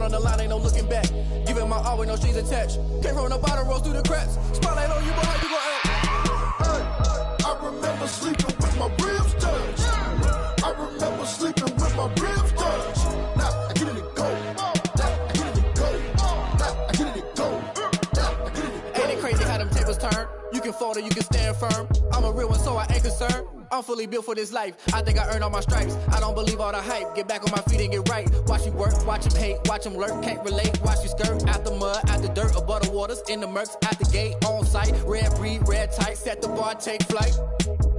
on the line, ain't no looking back. Giving my all with no strings attached. Came from the bottom, rose through the cracks. Spotlight on you, boy, how you gon' act? I remember sleeping with my ribs touched. I remember sleeping with my ribs touched. Now I get it to go. Now I get it to go. Now I get it to go. Now I get it to go. Ain't it crazy how them tables turn? You can fold or you can stand firm. I'm a real one, so I ain't concerned. I'm fully built for this life. I think I earned all my stripes. I don't believe all the hype. Get back on my feet and get right. Watch you work, watch him hate, watch him lurk. Can't relate, watch you skirt. Out the mud, out the dirt, above the waters, in the murks, out the gate, on site. Red breed, red tight, set the bar, take flight.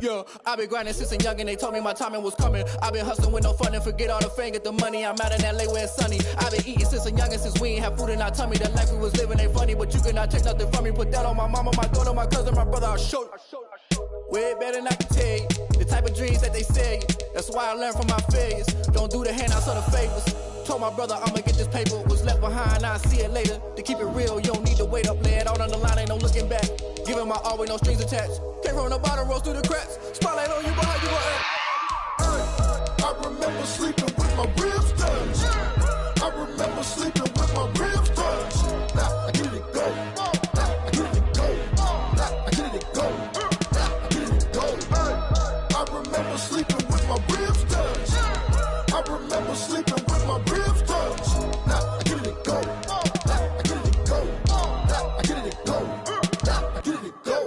Yeah, I been grinding since a young and they told me my timing was coming. I been hustling with no fun and forget all the fame, get the money. I'm out in LA where it's sunny. I been eating since a young and since we ain't have food in our tummy. The life we was living ain't funny, but you cannot take nothing from me. Put that on my mama, my daughter, my cousin, my brother, I'll show you. Way better than I can tell you. The type of dreams that they sell you. That's why I learned from my failures. Don't do the handouts or the favors. Told my brother I'ma get this paper. Was left behind, I'll see it later. To keep it real, you don't need to wait up. Lay it out on the line, ain't no looking back. Giving my all with no strings attached. Came from the bottom, rose through the cracks. Spotlight on you, boy, how you gon' act? I remember sleeping with my ribs touched. I remember sleeping with my ribs touched. Now I get it to go. Now I get it to go. Now I get it to go. Now I get it to go. I remember sleeping with my ribs touched. I remember sleeping with my ribs touched. Now I get it to go. Now I get it to go. Now I get it to go. Now I get it to go.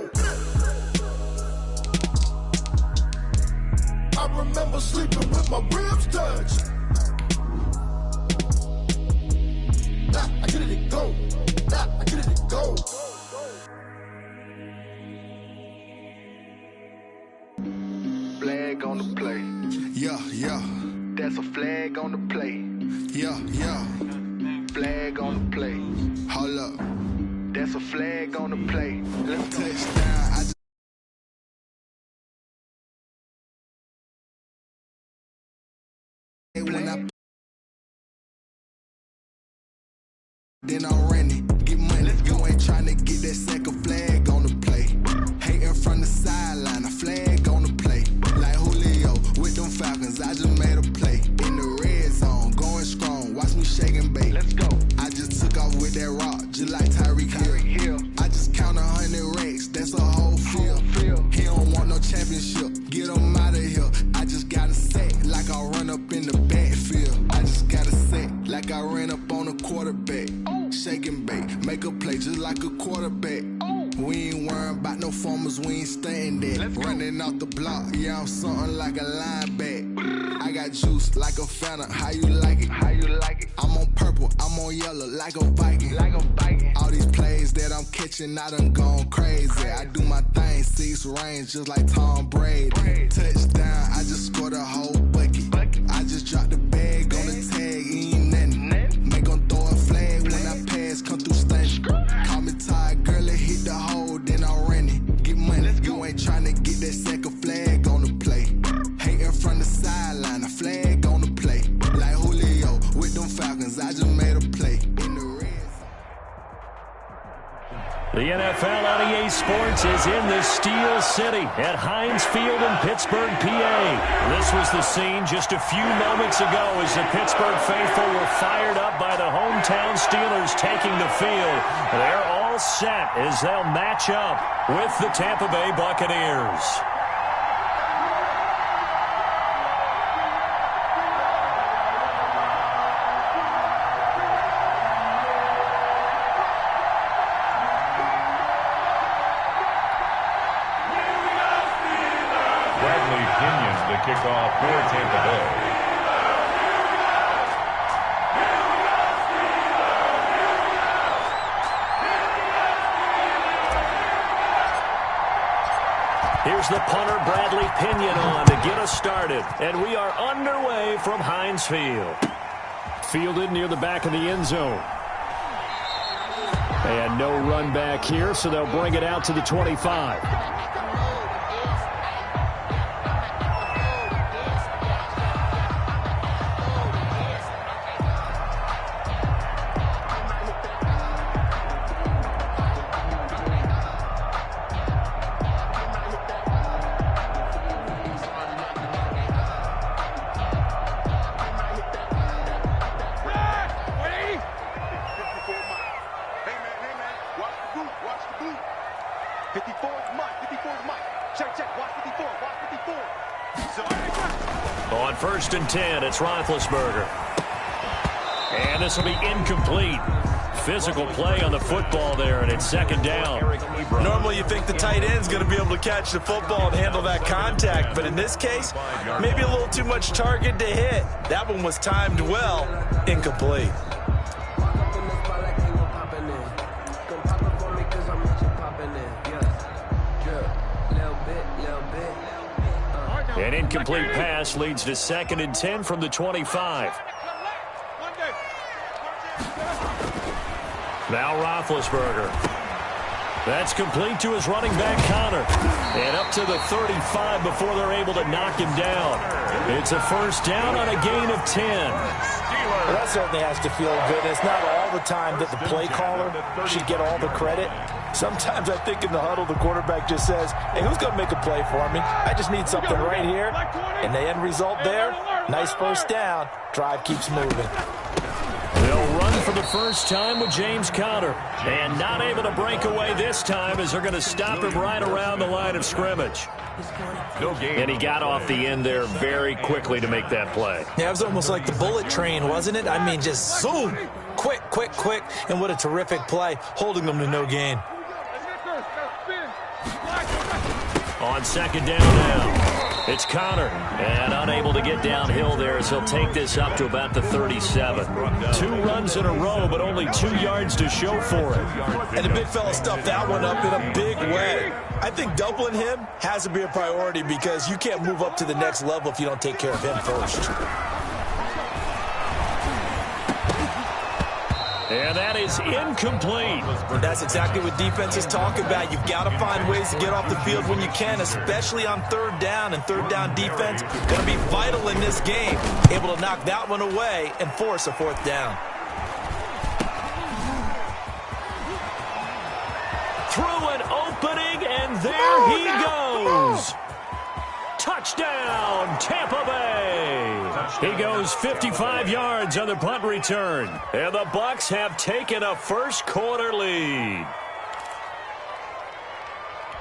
I remember sleeping with my ribs touched. Now I get it to go. Now I get it to go. Flag on the play. Yeah, yeah. That's a flag on the play. Yeah, yeah. Flag on the play. Hold up. That's a flag on the play. Let's go. Touchdown. I just when I then I'm running. Get money. Let's go. Ain't trying to get that second flag on the play. Hating from the sideline. A flag on the play. Like Julio with them Falcons. I just made a play. In the red zone. Going strong. Watch me shake and bake. Let's go. I just took off with that rock. Just like Tyreek Hill. I just count 100 racks. That's a whole field. He don't want no championship. Get him out of here. I just gotta say like I run up in the backfield. I just gotta say like I ran up on a quarterback. Shake and bake, make a play just like a quarterback. We ain't worrying about no formers, we ain't staying there. Running off the block, yeah, I'm something like a linebacker. I got juice like a Fanta, how you like it? How you like it? I'm on purple, I'm on yellow like a Viking. Like a Viking. All these plays that I'm catching, I done gone crazy. I do my thing, 6 range just like Tom Brady. Touchdown, I just scored a whole bucket. I just dropped the bag on the tag, ain't nothing. Make 'em throw a flag when I pass, come through stunning. Call me tired, girl, it hit the hole, then I'm running. Get money, you ain't tryna get that second flag on the play. Hating from the sideline, a flag on the play. Like Julio with them Falcons, I just made a play. In the red. The NFL on EA Sports is in the Steel City at Heinz Field in Pittsburgh, PA. This was the scene just a few moments ago as the Pittsburgh faithful were fired up by the hometown Steelers taking the field. They're all set as they'll match up with the Tampa Bay Buccaneers. Kickoff for Tampa Bay. Here's the punter, Bradley Pinion, on to get us started. And we are underway from Heinz Field. Fielded near the back of the end zone. And no run back here, so they'll bring it out to the 25. On 1st and 10, it's Roethlisberger. And this will be incomplete. Physical play on the football there, and it's 2nd down. Normally you think the tight end's going to be able to catch the football and handle that contact, but in this case, maybe a little too much target to hit. That one was timed well, incomplete. An incomplete pass leads to 2nd and 10 from the 25. Now Roethlisberger. That's complete to his running back, Connor. And up to the 35 before they're able to knock him down. It's a 1st down on a gain of 10. Well, that certainly has to feel good. It's not all the time that the play caller should get all the credit. Sometimes I think in the huddle, the quarterback just says, hey, who's going to make a play for me? I just need something right here. And the end result there, nice 1st down. Drive keeps moving. They'll run for the first time with James Conner. And not able to break away this time as they're going to stop him right around the line of scrimmage. And he got off the end there very quickly to make that play. Yeah, it was almost like the bullet train, wasn't it? I mean, just zoom. Quick, quick, quick. And what a terrific play, holding them to no gain. On 2nd down now, it's Connor. And unable to get downhill there as he'll take this up to about the 37. 2 runs in a row, but only 2 yards to show for it. And the big fella stuffed that one up in a big way. I think doubling him has to be a priority because you can't move up to the next level if you don't take care of him first. And that is incomplete. That's exactly what defenses talk about. You've got to find ways to get off the field when you can, especially on 3rd down. And 3rd down defense going to be vital in this game. Able to knock that one away and force a 4th down. Through an opening, and there he goes. Touchdown, Tampa Bay. He goes 55 yards on the punt return. And the Bucs have taken a 1st quarter lead.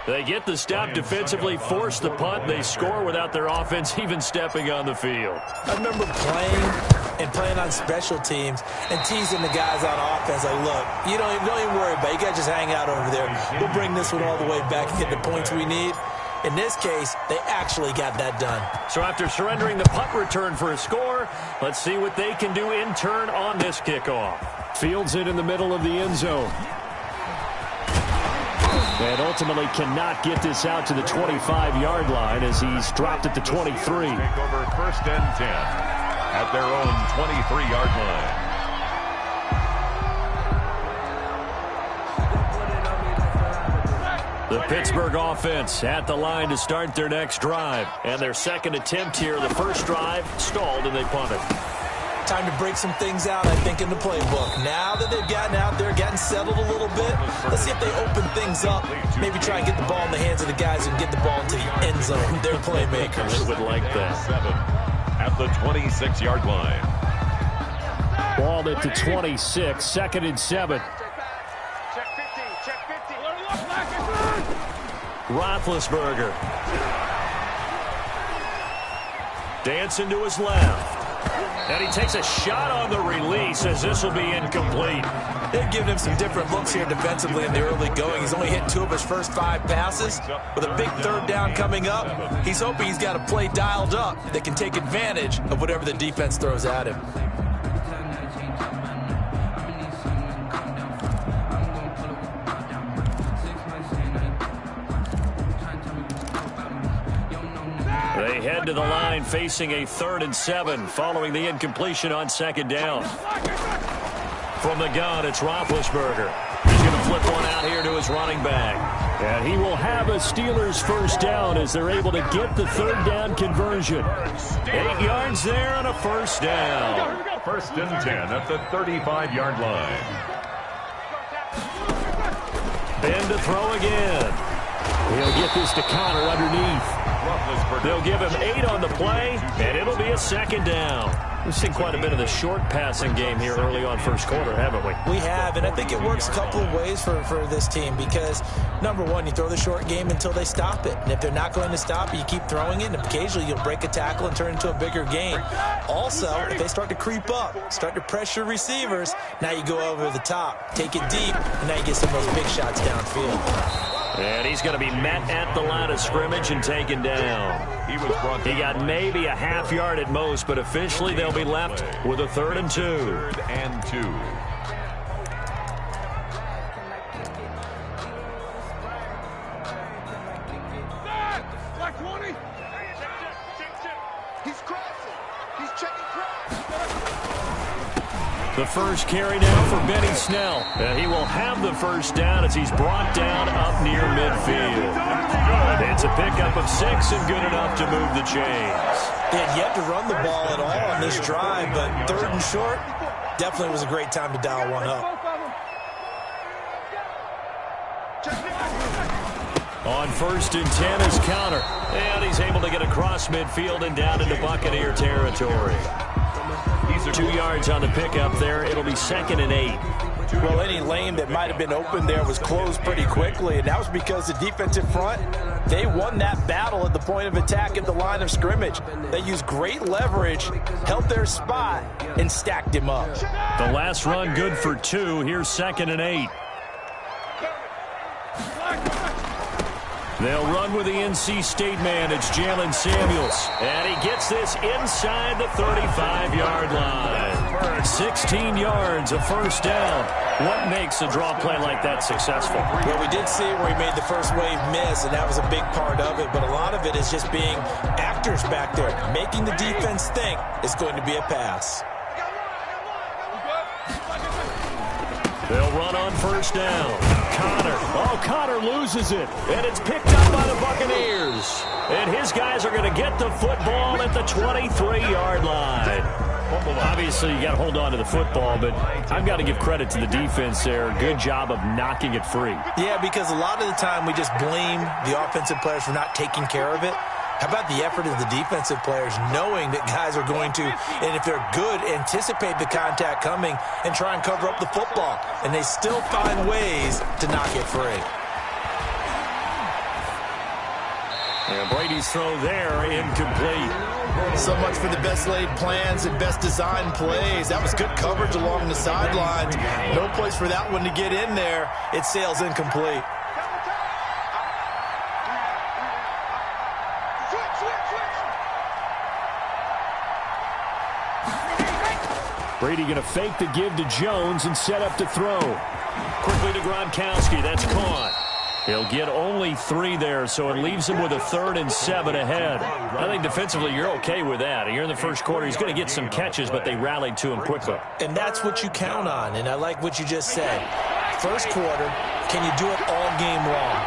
They get the stop defensively, force the punt. They score without their offense even stepping on the field. I remember playing on special teams and teasing the guys on offense. Like, look, you don't even worry about it. You guys just hang out over there. We'll bring this one all the way back and get the points we need. In this case, they actually got that done. So after surrendering the punt return for a score, let's see what they can do in turn on this kickoff. Fields it in the middle of the end zone. And ultimately cannot get this out to the 25-yard line as he's dropped at the 23. Take over 1st and 10 at their own 23-yard line. The Pittsburgh offense at the line to start their next drive. And their 2nd attempt here. The first drive stalled and they punted. Time to break some things out, I think, in the playbook. Now that they've gotten out there, gotten settled a little bit, let's see if they open things up. Maybe try and get the ball in the hands of the guys who can get the ball into the end zone. They're playmakers. They would like that. 7 at the 26-yard line. Ball at the 26, 2nd and 7. Roethlisberger. Dancing to his left. And he takes a shot on the release as this will be incomplete. They've given him some different looks here defensively in the early going. He's only hit 2 of his first 5 passes. With a big 3rd down coming up, he's hoping he's got a play dialed up that can take advantage of whatever the defense throws at him. They head to the line facing a 3rd and 7 following the incompletion on 2nd down. From the gun, it's Roethlisberger. He's going to flip one out here to his running back. And he will have a Steelers 1st down as they're able to get the 3rd down conversion. 8 yards there on a 1st down. 1st and 10 at the 35-yard line. Ben to throw again. He'll get this to Connor underneath. They'll give him 8 on the play, and it'll be a 2nd down. We've seen quite a bit of the short passing game here early on first quarter, haven't we? We have, and I think it works a couple of ways for this team because, number one, you throw the short game until they stop it. And if they're not going to stop it, you keep throwing it, and occasionally you'll break a tackle and turn it into a bigger gain. Also, if they start to creep up, start to pressure receivers, now you go over the top, take it deep, and now you get some of those big shots downfield. And he's going to be met at the line of scrimmage and taken down. He got maybe a half yard at most, but officially they'll be left with a 3rd and 2. 3rd and 2. Like 20. He's crossing. He's checking cross. The first carry now for Benny Snell. He will have the first down as he's brought down up near midfield. It's a pickup of 6 and good enough to move the chains. They had yet to run the ball at all on this drive, but 3rd and short definitely was a great time to dial one up. On 1st and 10 is Counter. And he's able to get across midfield and down into Buccaneer territory. 2 yards on the pickup there. It'll be 2nd and 8. Well, any lane that might have been open there was closed pretty quickly, and that was because the defensive front, they won that battle at the point of attack at the line of scrimmage. They used great leverage, held their spot, and stacked him up. The last run good for 2. Here's 2nd and 8. They'll run with the NC State man. It's Jalen Samuels. And he gets this inside the 35-yard line. 16 yards, a first down. What makes a draw play like that successful? Well, we did see where he made the first wave miss, and that was a big part of it. But a lot of it is just being actors back there, making the defense think it's going to be a pass. They'll run on first down. Connor. Oh, Connor loses it. And it's picked up by the Buccaneers. And his guys are going to get the football at the 23-yard line. Obviously, you got to hold on to the football, but I've got to give credit to the defense there. Good job of knocking it free. Yeah, because a lot of the time we just blame the offensive players for not taking care of it. How about the effort of the defensive players knowing that guys are going to, and if they're good, anticipate the contact coming and try and cover up the football. And they still find ways to knock it free. And Brady's throw there, incomplete. So much for the best laid plans and best designed plays. That was good coverage along the sidelines. No place for that one to get in there. It sails incomplete. Brady going to fake the give to Jones and set up to throw. Quickly to Gronkowski. That's caught. He'll get only 3 there, so it leaves him with a 3rd and 7 ahead. I think defensively you're okay with that. Here in the first quarter, he's going to get some catches, but they rallied to him quickly. And that's what you count on, and I like what you just said. First quarter, can you do it all game long?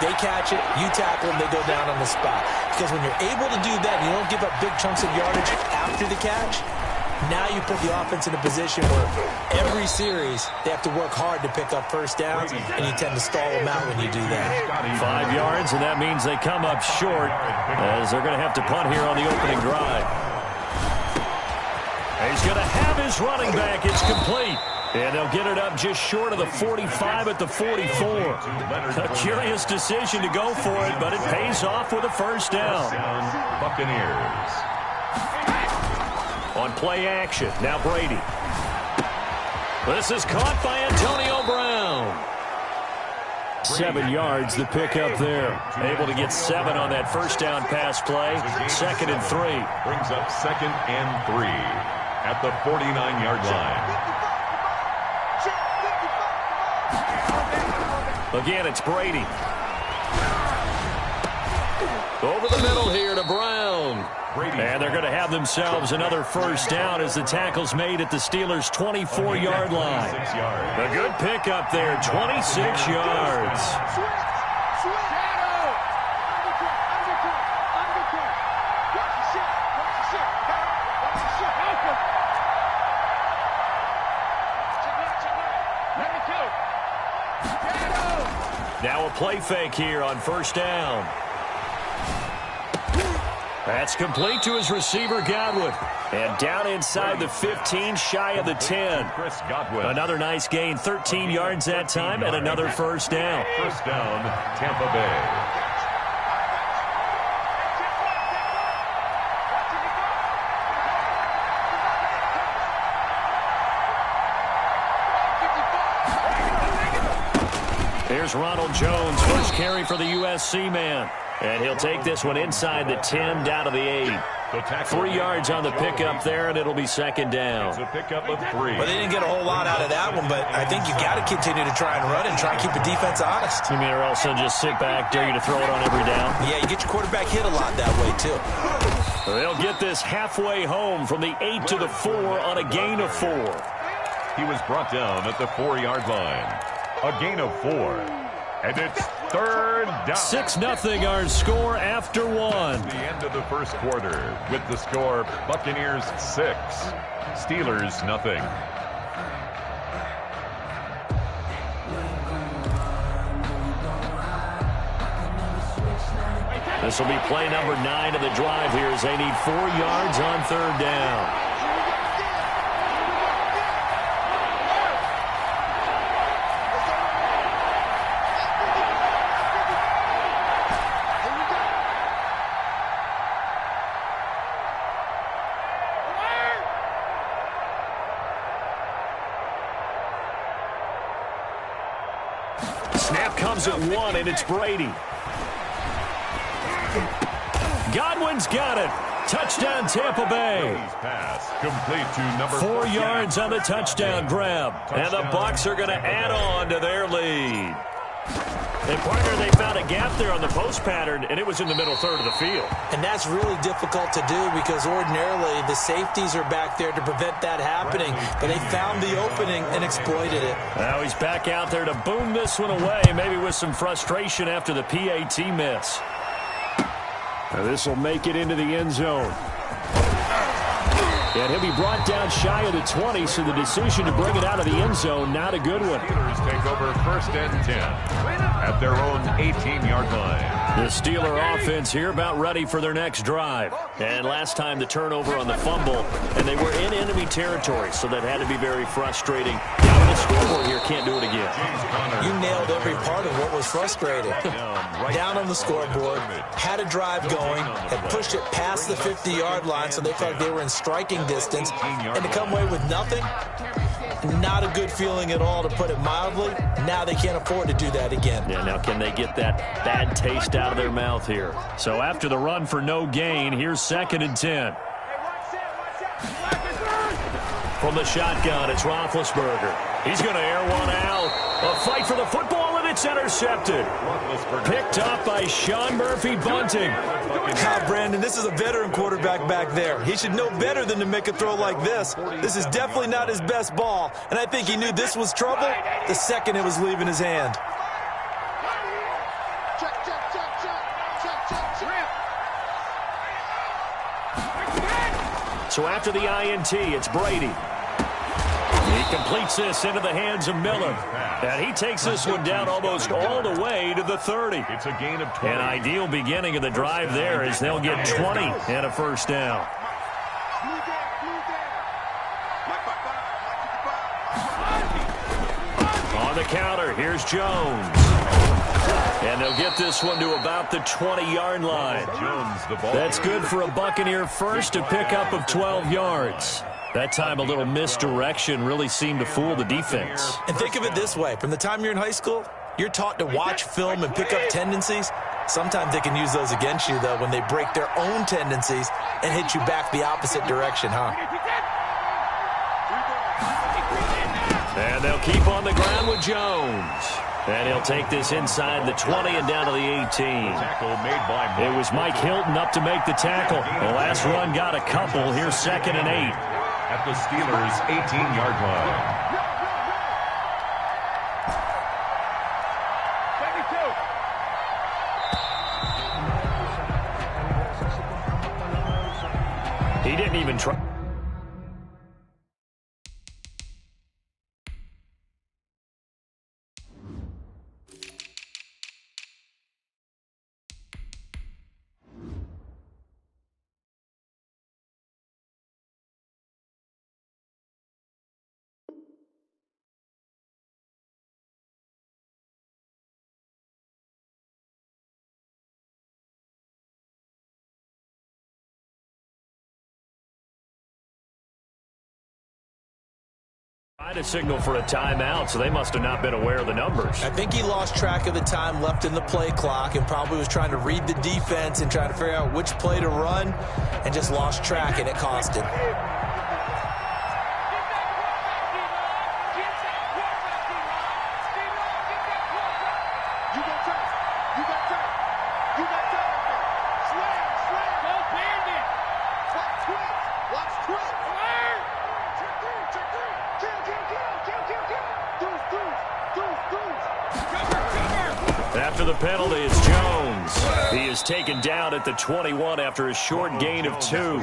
They catch it, you tackle them, they go down on the spot. Because when you're able to do that, you don't give up big chunks of yardage after the catch. Now you put the offense in a position where every series they have to work hard to pick up first downs, and you tend to stall them out when you do that. 5 yards, and that means they come up short as they're going to have to punt here on the opening drive. He's going to have his running back. It's complete. And they'll get it up just short of the 45 at the 44. A curious decision to go for it, but it pays off with a first down. Buccaneers. On play action, now Brady. This is caught by Antonio Brown. 7 yards, the pickup there. Able to get 7 on that first down pass play. 2nd and 3. Brings up 2nd and 3 at the 49-yard line. Again, it's Brady. Over the middle here to Brown. And they're going to have themselves another first down as the tackle's made at the Steelers' 24-yard line. A good pickup there, 26 yards. Now a play fake here on first down. That's complete to his receiver, Godwin. And down inside the 15, shy of the 10. Chris Godwin. Another nice gain, 13 yards that time, and another first down. First down, Tampa Bay. Here's Ronald Jones, first carry for the USC man. And he'll take this one inside the 10, down to the 8. 3 yards on the pickup there, and it'll be second down. It's a pickup of 3. Well, they didn't get a whole lot out of that one, but I think you got to continue to try and run and try and keep the defense honest. You mean, or else they'll just sit back, dare you to throw it on every down? Yeah, you get your quarterback hit a lot that way, too. They'll get this halfway home from the 8 to the 4 on a gain of 4. He was brought down at the 4-yard line. A gain of 4. And it's third down. 6-0 our score after 1. The end of the first quarter with the score Buccaneers 6, Steelers nothing. This will be play number 9 of the drive here as they need 4 yards on third down. Snap comes at 1, and it's Brady. Godwin's got it. Touchdown, Tampa Bay. Pass complete to number 4 yards on the touchdown grab. And the Bucs are going to add on to their lead. And, partner, they found a gap there on the post pattern, and it was in the middle third of the field. And that's really difficult to do because ordinarily the safeties are back there to prevent that happening. But they found the opening and exploited it. Now he's back out there to boom this one away, maybe with some frustration after the PAT miss. Now this will make it into the end zone. And he'll be brought down shy of the 20, so the decision to bring it out of the end zone, not a good one. Steelers take over first and 10 at their own 18-yard line. The Steeler offense here about ready for their next drive. And last time the turnover on the fumble, and they were in enemy territory, so that had to be very frustrating. Down on the scoreboard here, can't do it again. You nailed every part of what was frustrating. Down on the scoreboard, had a drive going, had pushed it past the 50-yard line, so they felt like they were in striking distance, and to come away with nothing, not a good feeling at all, to put it mildly. Now they can't afford to do that again. Yeah, now can they get that bad taste out of their mouth here? So after the run for no gain, here's second and 10. From the shotgun, it's Roethlisberger. He's going to air one out. A fight for the football, and it's intercepted. Picked up by Sean Murphy Bunting. Brandon, this is a veteran quarterback back there. He should know better than to make a throw like this. This is definitely not his best ball, and I think he knew this was trouble the second it was leaving his hand. So after the INT, it's Brady. He completes this into the hands of Miller. And he takes this one down almost all the way to the 30. It's a gain of 20. An ideal beginning of the drive there as they'll get 20 and a first down. On the counter, here's Jones. And they'll get this one to about the 20-yard line. That's good for a Buccaneer first, a pickup of 12 yards. That time a little misdirection really seemed to fool the defense. And think of it this way. From the time you're in high school, you're taught to watch film and pick up tendencies. Sometimes they can use those against you, though, when they break their own tendencies and hit you back the opposite direction, huh? And they'll keep on the ground with Jones. And he'll take this inside the 20 and down to the 18. It was Mike Hilton up to make the tackle. The last run got a couple. Here's second and 8. At the Steelers' 18-yard line. He didn't even try. To signal for a timeout, so they must have not been aware of the numbers. I think he lost track of the time left in the play clock and probably was trying to read the defense and trying to figure out which play to run and just lost track, and it cost him. After the penalty, it's Jones. He is taken down at the 21 after a short gain of 2.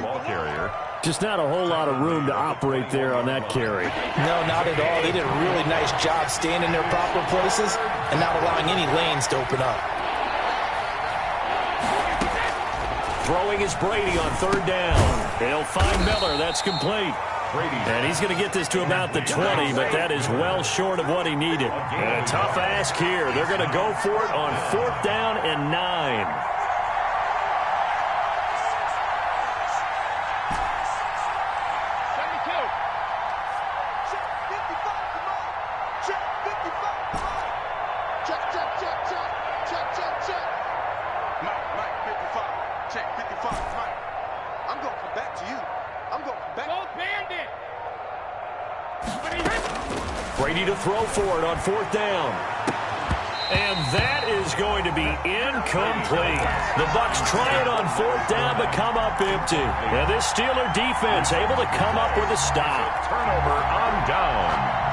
Just not a whole lot of room to operate there on that carry. No, not at all. They did a really nice job staying in their proper places and not allowing any lanes to open up. Throwing is Brady on 3rd down. They'll find Miller. That's complete. And he's going to get this to about the 20, but that is well short of what he needed. And a tough ask here. They're going to go for it on 4th down and 9. Brady to throw for it on 4th down. And that is going to be incomplete. The Bucs try it on 4th down but come up empty. And this Steeler defense able to come up with a stop. Turnover on down.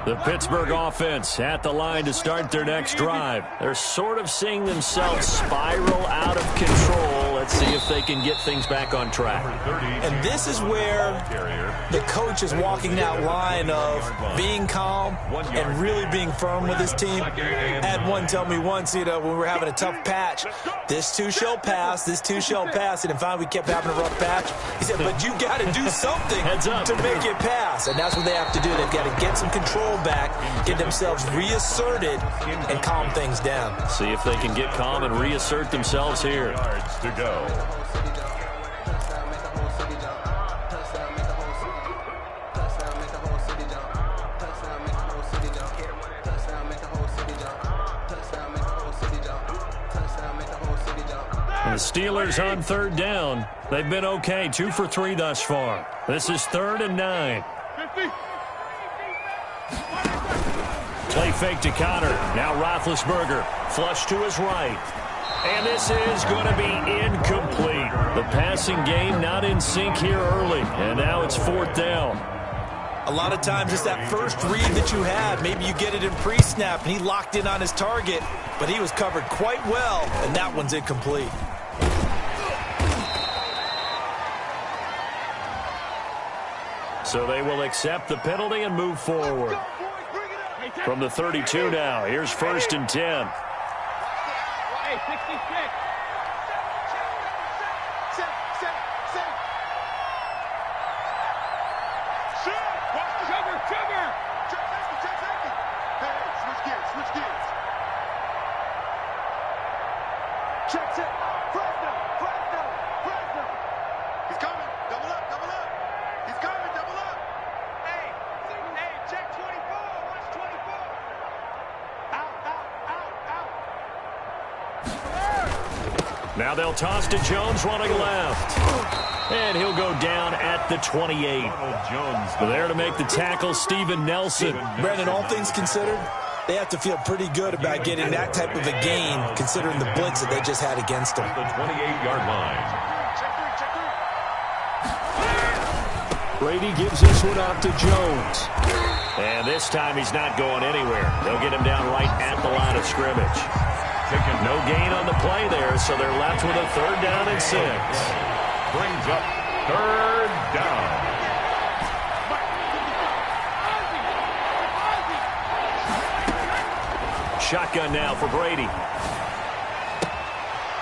The Pittsburgh offense at the line to start their next drive. They're sort of seeing themselves spiral out of control. Let's see if they can get things back on track. And this is where the coach is walking that line of being calm and really being firm with his team. I had one tell me once, when we were having a tough patch, this too shall pass, this too shall pass. And finally we kept having a rough patch. He said, but you got to do something to make it pass. And that's what they have to do. They've got to get some control back, get themselves reasserted, and calm things down. See if they can get calm and reassert themselves here. Yards to go. The Steelers on 3rd down. They've been okay, 2 for 3 thus far. This is 3rd and 9. 50. Play fake to Connor. Now Roethlisberger. Flush to his right. And this is going to be incomplete. The passing game not in sync here early. And now it's 4th down. A lot of times it's that first read that you had. Maybe you get it in pre-snap and he locked in on his target, but he was covered quite well, and that one's incomplete. So they will accept the penalty and move forward. From the 32 now, here's 1st and 10. Hey, 66. Checks it. Fresno. He's coming. Double up. He's coming. Double up. Hey, check 24. Watch 24. Out. Now they'll toss to Jones running left. And he'll go down at the 28. There to make the tackle, Steven Nelson. Brandon, all things considered, they have to feel pretty good about getting that type of a gain, considering the blitz that they just had against them. The 28-yard line. Brady gives this one out to Jones. And this time he's not going anywhere. They'll get him down right at the line of scrimmage. No gain on the play there, so they're left with a 3rd down and 6. Brings up 3rd down. Shotgun now for Brady.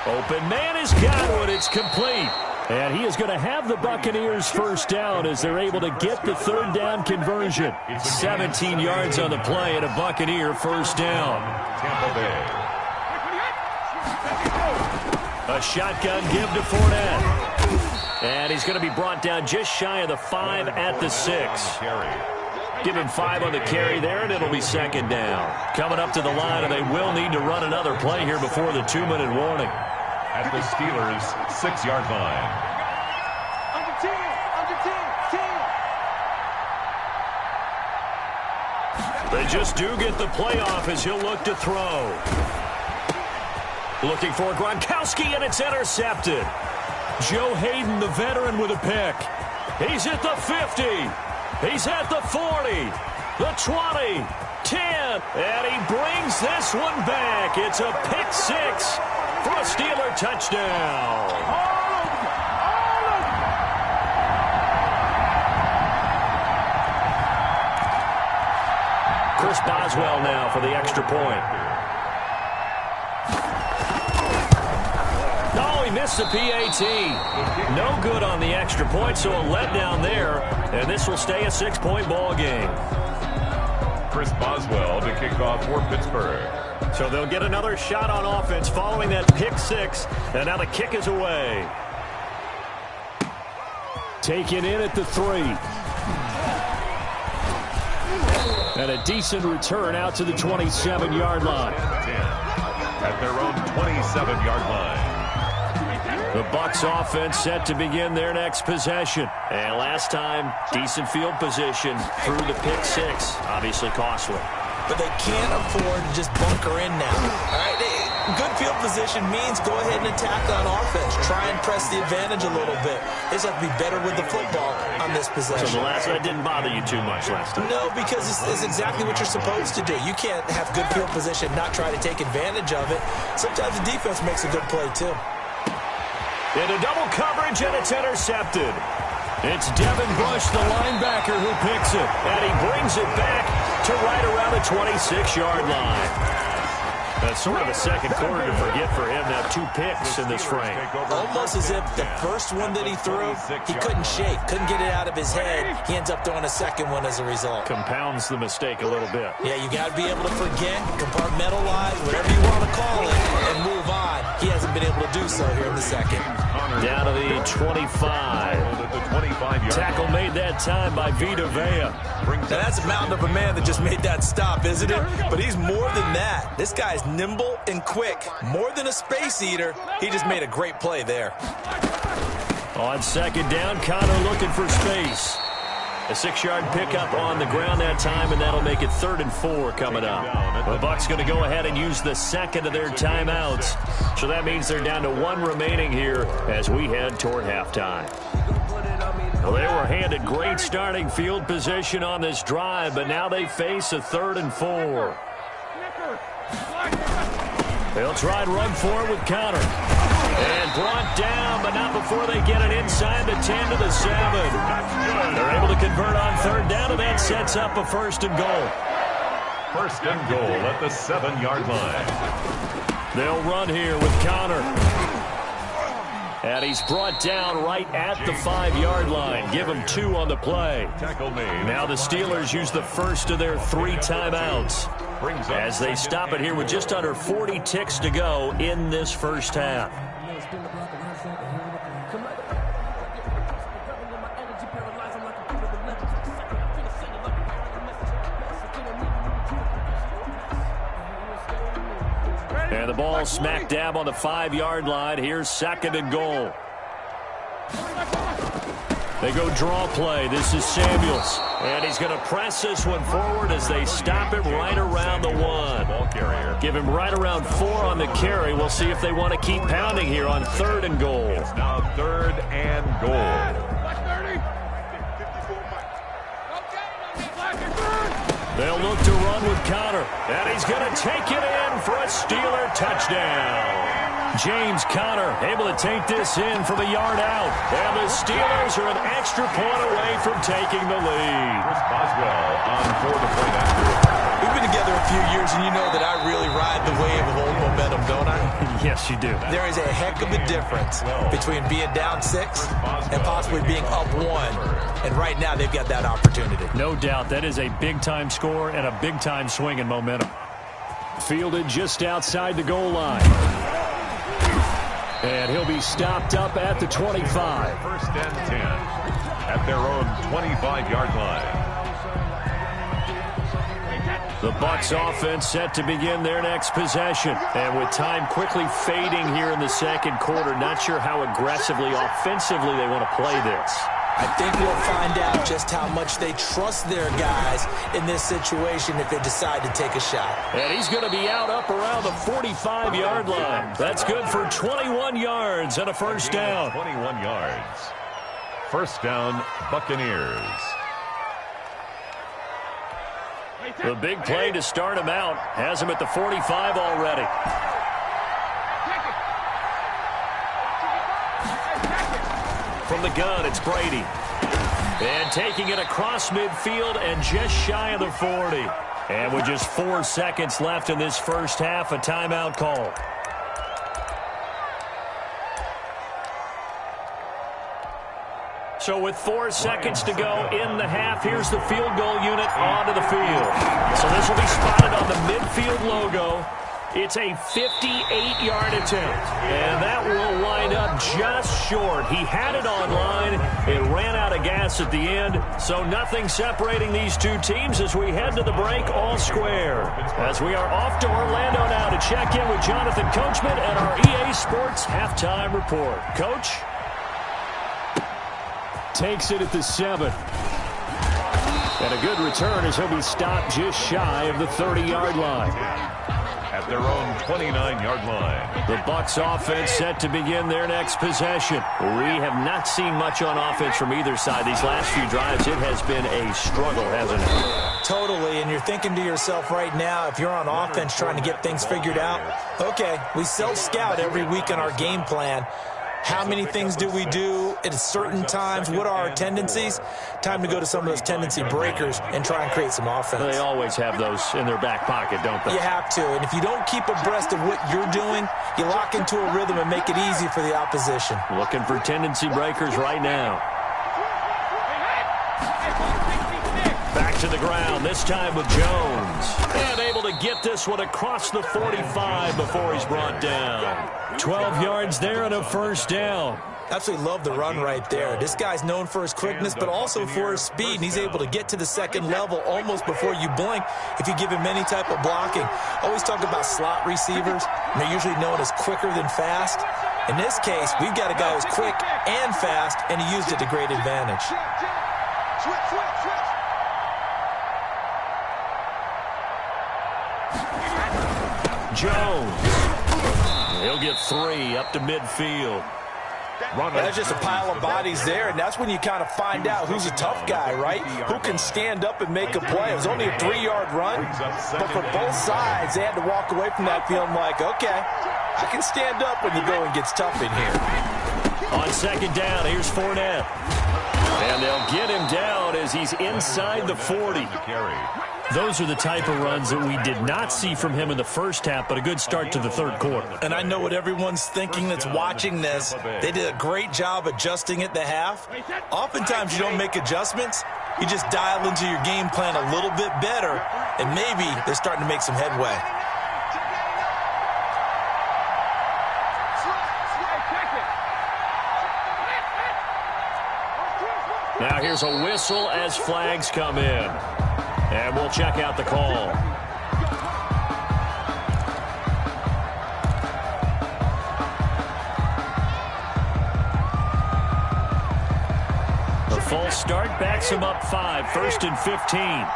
Open man has got one. It's complete. And he is going to have the Buccaneers first down as they're able to get the third down conversion. 17 yards on the play and a Buccaneer first down. Tampa Bay. A shotgun give to Fournette. And he's going to be brought down just shy of the 5 at the 6. Give him 5 on the carry there, and it'll be second down. Coming up to the line, and they will need to run another play here before the 2-minute warning. At the Steelers' 6-yard line. They just do get the playoff as he'll look to throw. Looking for Gronkowski, and it's intercepted. Joe Hayden, the veteran, with a pick. He's at the 50. He's at the 40. The 20. 10. And he brings this one back. It's a pick 6 for a Steeler touchdown. Chris Boswell now for the extra point. Oh, he missed the PAT. No good on the extra point, so a letdown there. And this will stay a 6-point ball game. Chris Boswell to kick off for Pittsburgh. So they'll get another shot on offense following that pick 6. And now the kick is away. Taken in at the 3. And a decent return out to the 27-yard line. At their own 27-yard line. The Bucs offense set to begin their next possession. And last time, decent field position through the pick 6. Obviously costly. But they can't afford to just bunker in now. All right, good field position means go ahead and attack on offense. Try and press the advantage a little bit. They just have to be better with the football on this possession. So the last one didn't bother you too much last time? No, because it's exactly what you're supposed to do. You can't have good field position, not try to take advantage of it. Sometimes the defense makes a good play, too. Into double coverage, and it's intercepted. It's Devin Bush, the linebacker, who picks it. And he brings it back to right around the 26-yard line. That's sort of a second quarter to forget for him to have 2 picks in this frame. Almost as if the first one that he threw, he couldn't shake, couldn't get it out of his head. He ends up throwing a second one as a result. Compounds the mistake a little bit. Yeah, you got to be able to forget, compartmentalize, whatever you want to call it, and move on. He hasn't been able to do so here in the second. Down to the 25. Tackle made that time by Vita Vea. Now that's a mountain of a man that just made that stop, isn't it? But he's more than that. This guy's nimble and quick. More than a space eater. He just made a great play there. On second down, Connor looking for space. A 6-yard pickup on the ground that time, and that'll make it 3rd and 4 coming up. The Bucs going to go ahead and use the second of their timeouts. So that means they're down to 1 remaining here as we head toward halftime. Well, they were handed great starting field position on this drive, but now they face a 3rd and 4. They'll try and run for it with Connor. And brought down, but not before they get it inside the 10 to the 7. They're able to convert on 3rd down, and that sets up a 1st and goal. 1st and goal at the 7-yard line. They'll run here with Connor. And he's brought down right at the 5-yard line. Give him 2 on the play. Now the Steelers use the first of their 3 timeouts as they stop it here with just under 40 ticks to go in this first half. And the ball smack dab on the 5-yard line. Here's 2nd and goal. They go draw play. This is Samuels. And he's going to press this one forward as they stop him right around the 1. Give him right around 4 on the carry. We'll see if they want to keep pounding here on 3rd and goal. It's now 3rd and goal. They'll look to run with Connor. And he's going to take it in for a Steeler touchdown. James Conner able to take this in from a yard out. And the Steelers are an extra point away from taking the lead. Chris Boswell on for the point after. We've been together a few few years, and you know that I really ride the wave of old momentum, don't I? Yes, you do. There is a heck of a difference between being down 6 and possibly being up 1. And right now, they've got that opportunity. No doubt. That is a big-time score and a big-time swing in momentum. Fielded just outside the goal line. And he'll be stopped up at the 25. First and 10 at their own 25-yard line. The Bucs offense set to begin their next possession. And with time quickly fading here in the second quarter, not sure how aggressively, offensively they want to play this. I think we'll find out just how much they trust their guys in this situation if they decide to take a shot. And he's going to be out up around the 45-yard line. That's good for 21 yards and a first down. 21 yards. First down, Buccaneers. The big play to start him out has him at the 45 already. From the gun, it's Brady. And taking it across midfield and just shy of the 40. And with just 4 seconds left in this first half, a timeout call. So with 4 seconds to go in the half, here's the field goal unit onto the field. So this will be spotted on the midfield logo. It's a 58-yard attempt, and that will wind up just short. He had it on line. It ran out of gas at the end, so nothing separating these two teams as we head to the break all square. As we are off to Orlando now to check in with Jonathan Coachman and our EA Sports halftime report. Coach? Takes it at the 7. And a good return as he'll be stopped just shy of the 30-yard line. At their own 29-yard line. The Bucs offense set to begin their next possession. We have not seen much on offense from either side. These last few drives, it has been a struggle, hasn't it? Totally, and you're thinking to yourself right now, if you're on offense trying to get things figured out, okay, we self-scout every week in our game plan. How many things do we do at certain times? What are our tendencies? Time to go to some of those tendency breakers and try and create some offense. They always have those in their back pocket, don't they? You have to. And if you don't keep abreast of what you're doing, you lock into a rhythm and make it easy for the opposition. Looking for tendency breakers right now. Back to the ground, this time with Jones. And able to get this one across the 45 before he's brought down. 12 yards there and a first down. Absolutely love the run right there. This guy's known for his quickness, but also for his speed. And he's able to get to the second level almost before you blink if you give him any type of blocking. Always talk about slot receivers. And they're usually known as quicker than fast. In this case, we've got a guy who's quick and fast, and he used it to great advantage. Jones. He'll get 3 up to midfield. That's just a pile of bodies there, and that's when you kind of find out who's a tough guy, right? Who can stand up and make a play. It was only a 3-yard run, but for both sides, they had to walk away from that feeling like, okay, I can stand up when the going gets tough in here. On second down, here's Fournette. And they'll get him down as he's inside the 40. Those are the type of runs that we did not see from him in the first half, but a good start to the third quarter. And I know what everyone's thinking that's watching this. They did a great job adjusting at the half. Oftentimes you don't make adjustments. You just dial into your game plan a little bit better, and maybe they're starting to make some headway. Now here's a whistle as flags come in. And we'll check out the call. The false start backs him up 5, 1st and 15.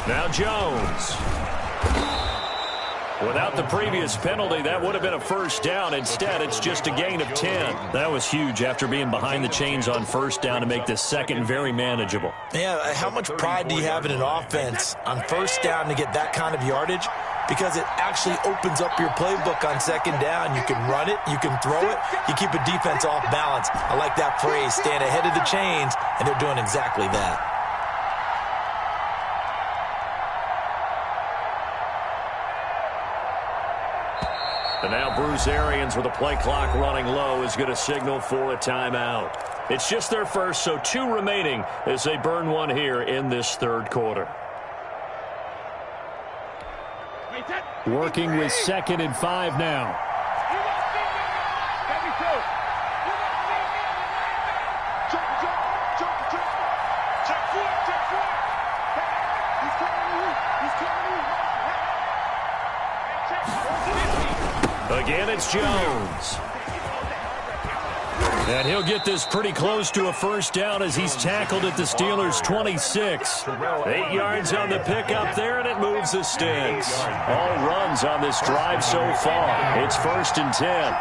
Now Jones. Without the previous penalty, that would have been a first down. Instead, it's just a gain of 10. That was huge after being behind the chains on first down to make this second very manageable. Yeah, how much pride do you have in an offense on first down to get that kind of yardage? Because it actually opens up your playbook on second down. You can run it, you can throw it, you keep a defense off balance. I like that phrase, stand ahead of the chains, and they're doing exactly that. And now Bruce Arians, with the play clock running low, is going to signal for a timeout. It's just their first, so 2 remaining as they burn one here in this third quarter. Working with 2nd and 5 now. Again, it's Jones. And he'll get this pretty close to a first down as he's tackled at the Steelers' 26. 8 yards on the pickup there, and it moves the sticks. All runs on this drive so far. It's 1st and 10.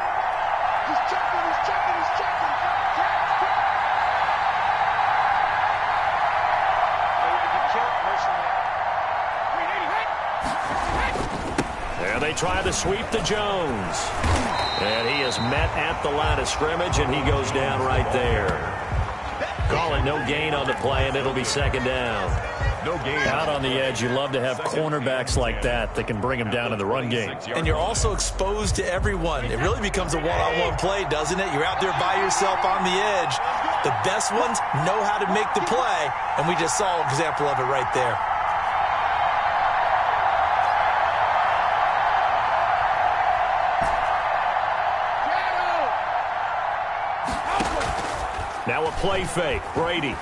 And they try to sweep to Jones. And he is met at the line of scrimmage, and he goes down right there. Call it no gain on the play, and it'll be 2nd down. No gain. Out on the edge, you love to have cornerbacks like that can bring him down in the run game. And you're also exposed to everyone. It really becomes a one-on-one play, doesn't it? You're out there by yourself on the edge. The best ones know how to make the play, and we just saw an example of it right there. Now a play fake. Brady.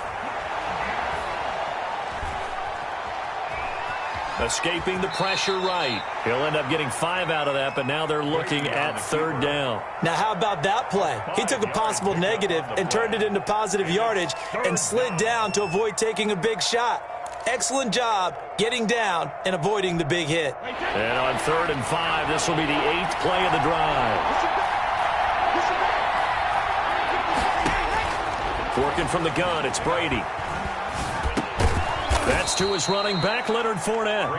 Escaping the pressure right. He'll end up getting 5 out of that, but now they're looking at 3rd down. Now, how about that play? He took a possible negative and turned it into positive yardage and slid down to avoid taking a big shot. Excellent job getting down and avoiding the big hit. And on 3rd and 5, this will be the 8th play of the drive. Working from the gun, it's Brady. That's to his running back, Leonard Fournette.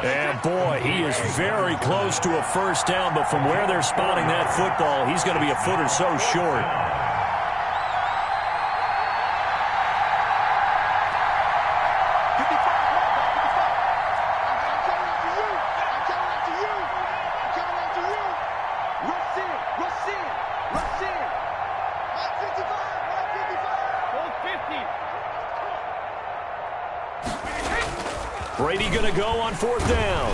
And boy, he is very close to a first down, but from where they're spotting that football, he's going to be a foot or so short. Brady going to go on 4th down.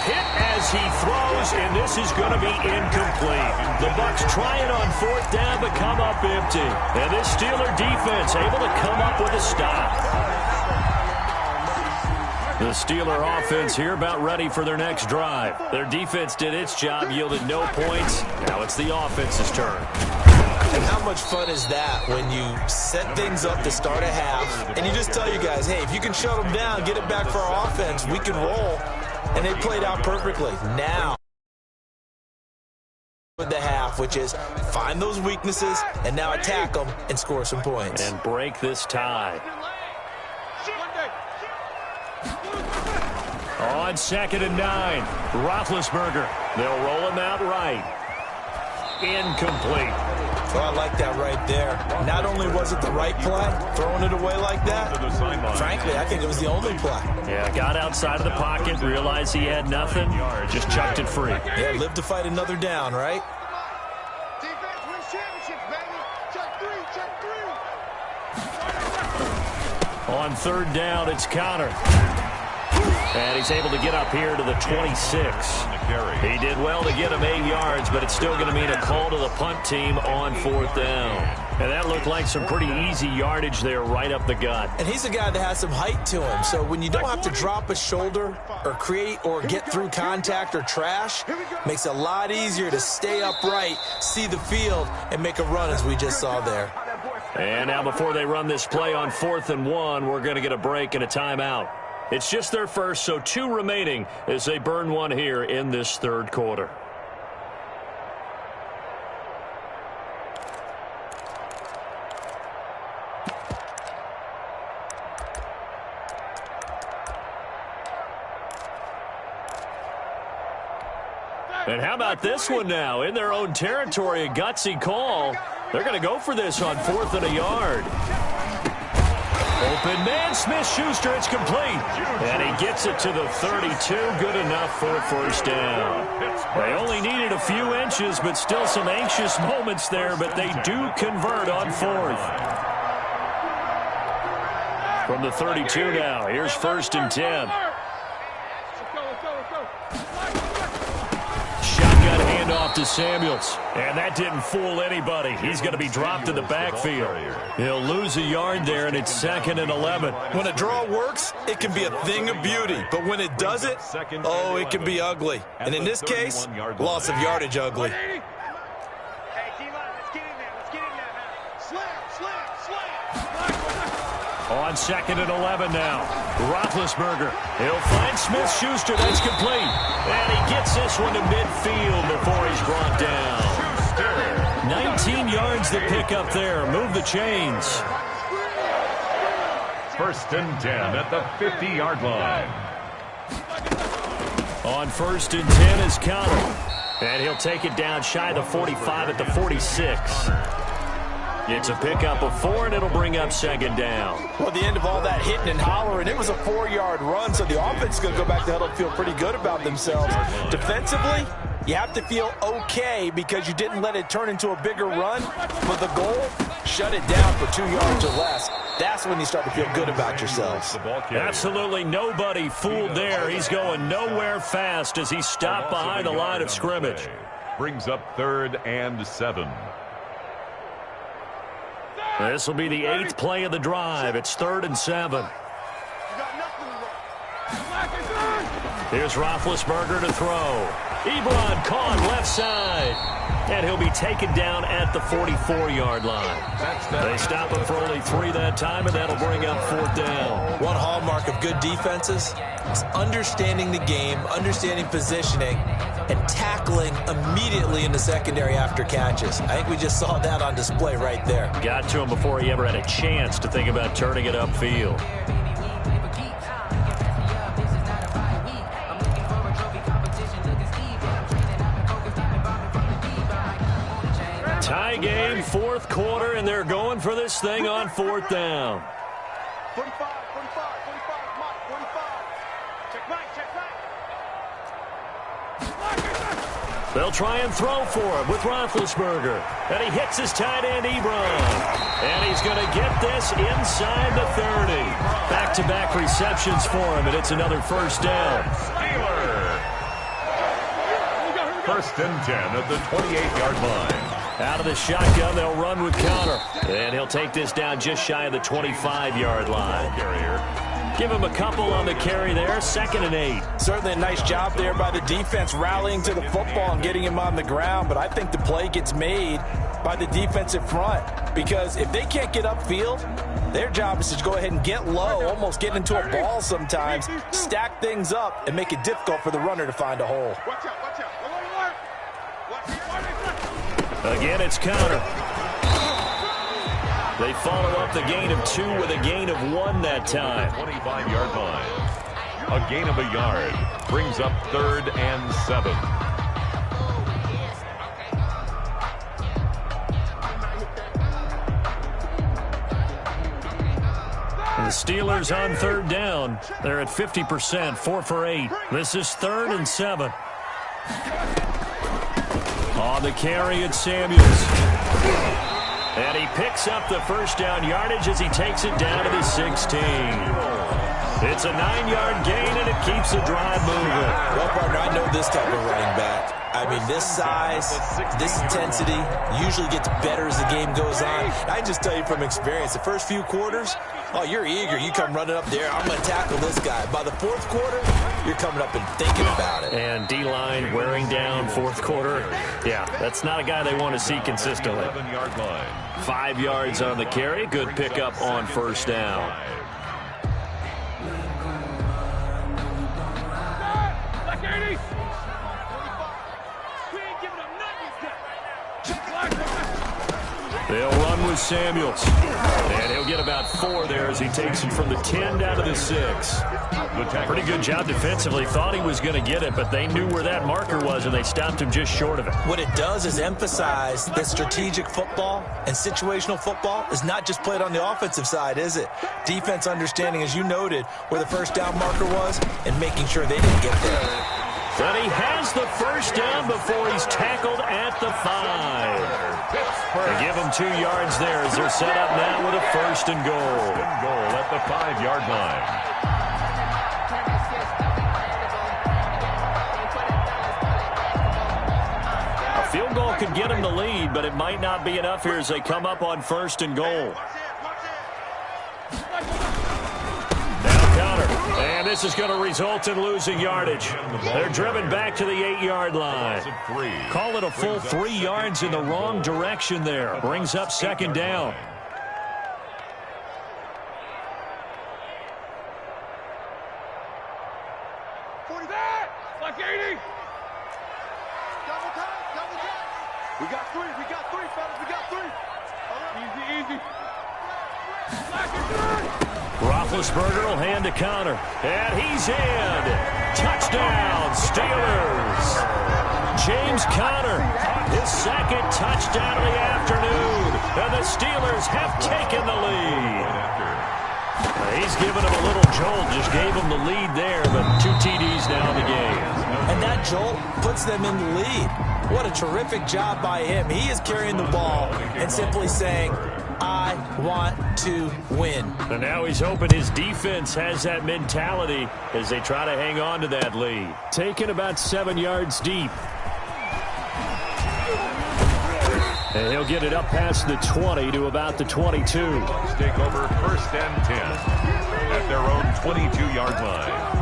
Hit as he throws, and this is going to be incomplete. The Bucs try it on 4th down, but come up empty. And this Steeler defense able to come up with a stop. The Steeler offense here about ready for their next drive. Their defense did its job, yielded no points. Now it's the offense's turn. And how much fun is that when you set things up to start a half and you just tell you guys, hey, if you can shut them down, get it back for our offense, we can roll. And they played out perfectly. Now, with the half, which is find those weaknesses and now attack them and score some points. And break this tie. On 2nd and 9, Roethlisberger. They'll roll him out right. Incomplete. Oh, I like that right there. Not only was it the right play, throwing it away like that, frankly, I think it was the only play. Yeah, got outside of the pocket, realized he had nothing, just chucked it free. Yeah, live to fight another down, right? Defense wins championships, baby. Check 3, check 3. On 3rd down, it's Connor. And he's able to get up here to the 26. He did well to get him 8 yards, but it's still going to mean a call to the punt team on 4th down. And that looked like some pretty easy yardage there right up the gut. And he's a guy that has some height to him, so when you don't have to drop a shoulder or create or get through contact or trash, makes it a lot easier to stay upright, see the field, and make a run as we just saw there. And now before they run this play on 4th and 1, we're going to get a break and a timeout. It's just their first, so 2 remaining as they burn one here in this third quarter. And how about this one now? In their own territory, a gutsy call. They're going to go for this on 4th and a yard. Open man, Smith-Schuster, it's complete. And he gets it to the 32, good enough for a first down. They only needed a few inches, but still some anxious moments there, but they do convert on 4th. From the 32 now, here's 1st and 10. Shotgun handoff to Samuels. And that didn't fool anybody. He's going to be dropped in the backfield. He'll lose a yard there, and it's 2nd and 11. When a draw works, it can be a thing of beauty. But when it doesn't, oh, it can be ugly. And in this case, loss of yardage ugly. On 2nd and 11 now. Roethlisberger. He'll find Smith-Schuster. That's complete. And he gets this one to midfield before he's brought down. 19 yards to pick up there. Move the chains. 1st and 10 at the 50-yard line. On 1st and 10 is Connor. And he'll take it down shy of the 45 at the 46. It's a pickup of 4, and it'll bring up 2nd down. Well, at the end of all that hitting and hollering, it was a 4-yard run, so the offense is going to go back to huddle and feel pretty good about themselves. Defensively, you have to feel okay because you didn't let it turn into a bigger run. But the goal, shut it down for 2 yards or less. That's when you start to feel good about yourselves. Absolutely nobody fooled there. He's going nowhere fast as he stopped behind the line of scrimmage. Brings up 3rd and 7. This will be the 8th play of the drive. It's 3rd and 7. Here's Roethlisberger to throw. Ebron caught left side. And he'll be taken down at the 44-yard line. They stop him for only 3 that time, and that'll bring up 4th down. One hallmark of good defenses is understanding the game, understanding positioning, and tackling immediately in the secondary after catches. I think we just saw that on display right there. Got to him before he ever had a chance to think about turning it upfield. Tie game, 4th quarter, and they're going for this thing on 4th down. 45, Mike, 45. Check back. They'll try and throw for him with Roethlisberger. And he hits his tight end, Ebron. And he's going to get this inside the 30. Back-to-back receptions for him, and it's another first down. Steeler. 1st and 10 at the 28-yard line. Out of the shotgun, they'll run with Connor. And he'll take this down just shy of the 25-yard line. Give him a couple on the carry there. 2nd and 8. Certainly a nice job there by the defense rallying to the football and getting him on the ground. But I think the play gets made by the defensive front. Because if they can't get upfield, their job is to go ahead and get low, almost get into a ball sometimes, stack things up, and make it difficult for the runner to find a hole. Watch out. Again, it's Connor. They follow up the gain of 2 with a gain of 1 that time. 25-yard line. A gain of a yard. Brings up 3rd and 7. And the Steelers on 3rd down. They're at 50%, 4 for 8. This is 3rd and 7. On the carry, it's Samuels. And he picks up the first down yardage as he takes it down to the 16. It's a 9-yard gain, and it keeps the drive moving. Well, partner, I know this type of running back. I mean, this size, this intensity usually gets better as the game goes on. I just tell you from experience, the first few quarters, oh, you're eager. You come running up there. I'm going to tackle this guy. By the 4th quarter, you're coming up and thinking about it. And D-line wearing down 4th quarter. Yeah, that's not a guy they want to see consistently. 11-yard line. 5 yards on the carry. Good pickup on first down. They'll run with Samuels. And he'll get about 4 there as he takes it from the 10 down to the 6. Pretty good job defensively. Thought he was going to get it, but they knew where that marker was, and they stopped him just short of it. What it does is emphasize that strategic football and situational football is not just played on the offensive side, is it? Defense understanding, as you noted, where the first down marker was and making sure they didn't get there. But he has the first down before he's tackled at the 5. They give him 2 yards there as they're set up now with a 1st and goal. Goal at the 5-yard line. A field goal could get him the lead, but it might not be enough here as they come up on 1st and goal. And this is going to result in losing yardage. They're driven back to the 8-yard line. Call it a full 3 yards in the wrong direction there. Brings up 2nd down. Like 80. We got 3, fellas. We got 3. Easy. Roethlisberger will hand to counter. And he's in. Touchdown, Steelers. James Conner, his 2nd touchdown of the afternoon. And the Steelers have taken the lead. He's given him a little jolt. Just gave him the lead there, but 2 TDs now in the game. And that jolt puts them in the lead. What a terrific job by him. He is carrying the ball and simply saying, I want to win. And now he's hoping his defense has that mentality as they try to hang on to that lead. Taken about 7 yards deep. And he'll get it up past the 20 to about the 22. Take over 1st and 10 at their own 22-yard line.